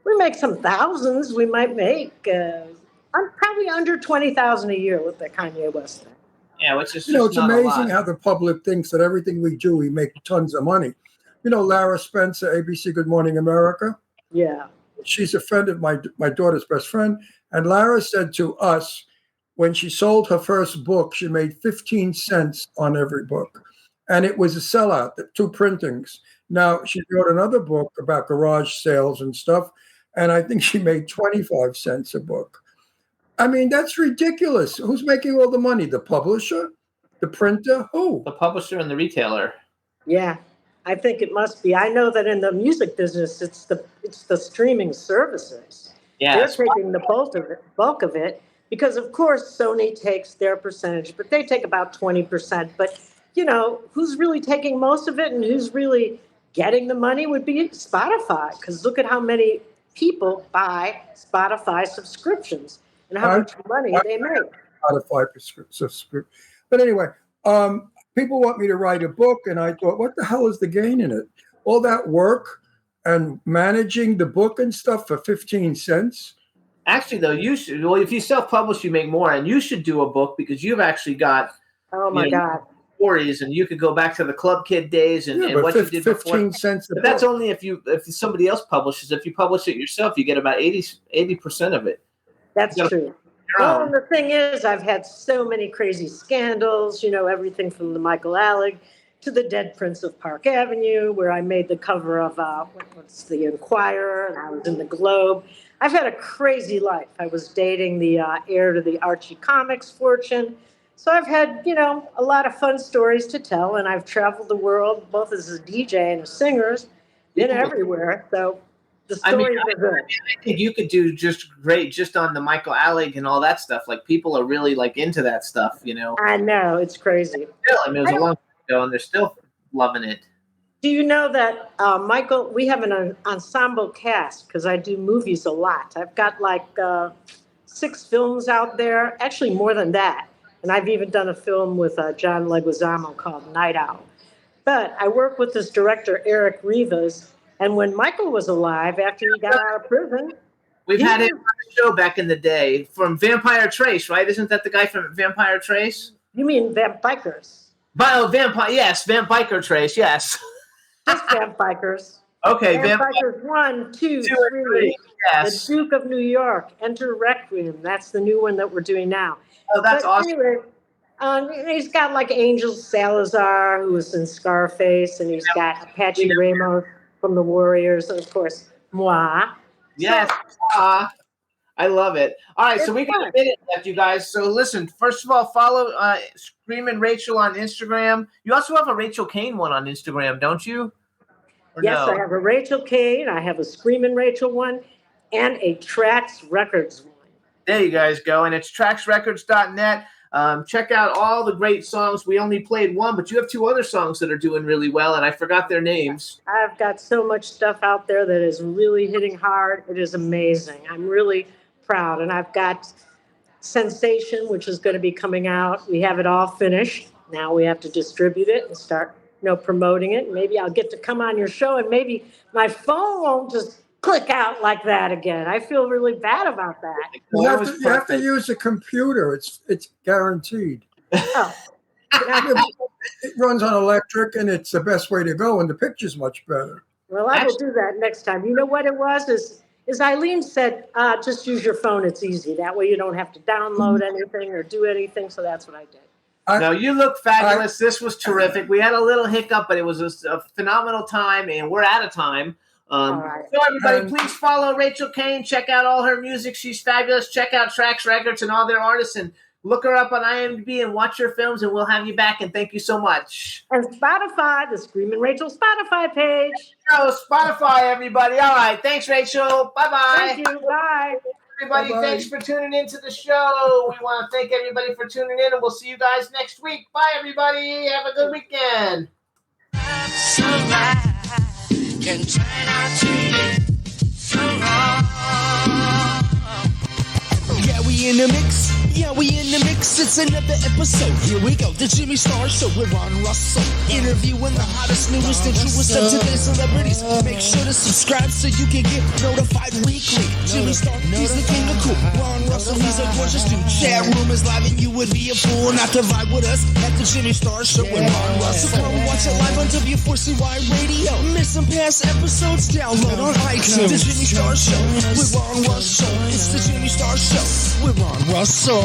we make some thousands. We might make probably under 20,000 a year with the Kanye West thing. Yeah, which is it's amazing how the public thinks that everything we do, we make tons of money. Lara Spencer, ABC Good Morning America. Yeah, she's a friend of my daughter's best friend, and Lara said to us when she sold her first book, she made 15 cents on every book, and it was a sellout. 2 printings. Now she wrote another book about garage sales and stuff. And I think she made 25 cents a book. I mean, that's ridiculous. Who's making all the money? The publisher? The printer? Who? The publisher and the retailer. Yeah, I think it must be. I know that in the music business, it's the streaming services. Yeah, they're taking the bulk of it because, of course, Sony takes their percentage, but they take about 20%. But, who's really taking most of it and who's really getting the money would be Spotify, because look at how many people buy Spotify subscriptions and how much money they make. Spotify subscription. But anyway, people want me to write a book, and I thought, what the hell is the gain in it? all that work and managing the book and stuff for 15 cents? Actually, though, you should. Well, if you self-publish, you make more, and you should do a book because you've actually got. Oh my God. Stories, and you could go back to the Club Kid days and what you did 15 before. cents. But that's only if somebody else publishes. If you publish it yourself, you get about 80% of it. That's true. Well, and the thing is, I've had so many crazy scandals, everything from the Michael Alec to the Dead Prince of Park Avenue, where I made the cover of what's the Inquirer, and I was in the Globe. I've had a crazy life. I was dating the heir to the Archie Comics fortune. So I've had, a lot of fun stories to tell, and I've traveled the world, both as a DJ and a singer, been everywhere. So the stories are good. I think you could do just great just on the Michael Alec and all that stuff. Like, people are really, into that stuff, I know. It's crazy. Still, it was a long time ago, and they're still loving it. Do you know that, Michael, we have an ensemble cast because I do movies a lot. I've got 6 films out there, actually more than that. And I've even done a film with John Leguizamo called Night Owl. But I work with this director, Eric Rivas. And when Michael was alive, after he got out of prison... We've had him on the show back in the day from Vampire Trace, right? Isn't that the guy from Vampire Trace? You mean Vampikers? Vampire Trace, yes. Just Vampikers. Okay, Vampikers 1, 2, 3. Yes. The Duke of New York, Enter Requiem. That's the new one that we're doing now. Oh, that's awesome. Anyway, he's got Angel Salazar, who was in Scarface, and he's got Apache Ramos from the Warriors, and of course, moi. Yes, I love it. All right, so we got a minute left, you guys. So listen, first of all, follow Screamin Rachael on Instagram. You also have a Rachael Cain one on Instagram, don't you? Yes, no? I have a Rachael Cain, I have a Screamin Rachael one, and a Trax Records one. There you guys go, and it's traxrecords.net. Check out all the great songs. We only played one, but you have 2 other songs that are doing really well, and I forgot their names. I've got so much stuff out there that is really hitting hard. It is amazing. I'm really proud, and I've got Sensation, which is going to be coming out. We have it all finished. Now we have to distribute it and start, promoting it. Maybe I'll get to come on your show, and maybe my phone won't just click out like that again. I feel really bad about that. You have to use a computer. It's guaranteed. Oh. It runs on electric, and it's the best way to go, and the picture's much better. Well, I will do that next time. You know what it was? Is Eileen said, just use your phone. It's easy. That way you don't have to download anything or do anything. So that's what I did. No, you look fabulous. This was terrific. We had a little hiccup, but it was a phenomenal time, and we're out of time. Right. So everybody, please follow Rachael Cain. Check out all her music. She's fabulous. Check out Trax Records and all their artists, and look her up on IMDb and watch her films, and we'll have you back. And thank you so much. And Spotify, the Screamin Rachael Spotify page. Oh, Spotify, everybody. All right. Thanks, Rachael. Bye-bye. Thank you. Bye. Everybody, Bye-bye. Thanks for tuning into the show. We want to thank everybody for tuning in, and we'll see you guys next week. Bye, everybody. Have a good weekend. Can turn out to be so wrong. Yeah, we in the mix. Yeah, we in the mix. It's another episode. Here we go. The Jimmy Star Show with Ron Russell. Interviewing the hottest, newest, and truest of today's celebrities. Make sure to subscribe so you can get notified weekly. Jimmy Star, he's the king of cool. Ron Russell, he's a gorgeous dude. Chat room is live and you would be a fool not to vibe with us at the Jimmy Star Show with Ron Russell. Come watch it live on W4CY Radio. Miss some past episodes? Download on iTunes. The Jimmy Star Show with Ron Russell. It's the Jimmy Star Show with Ron Russell.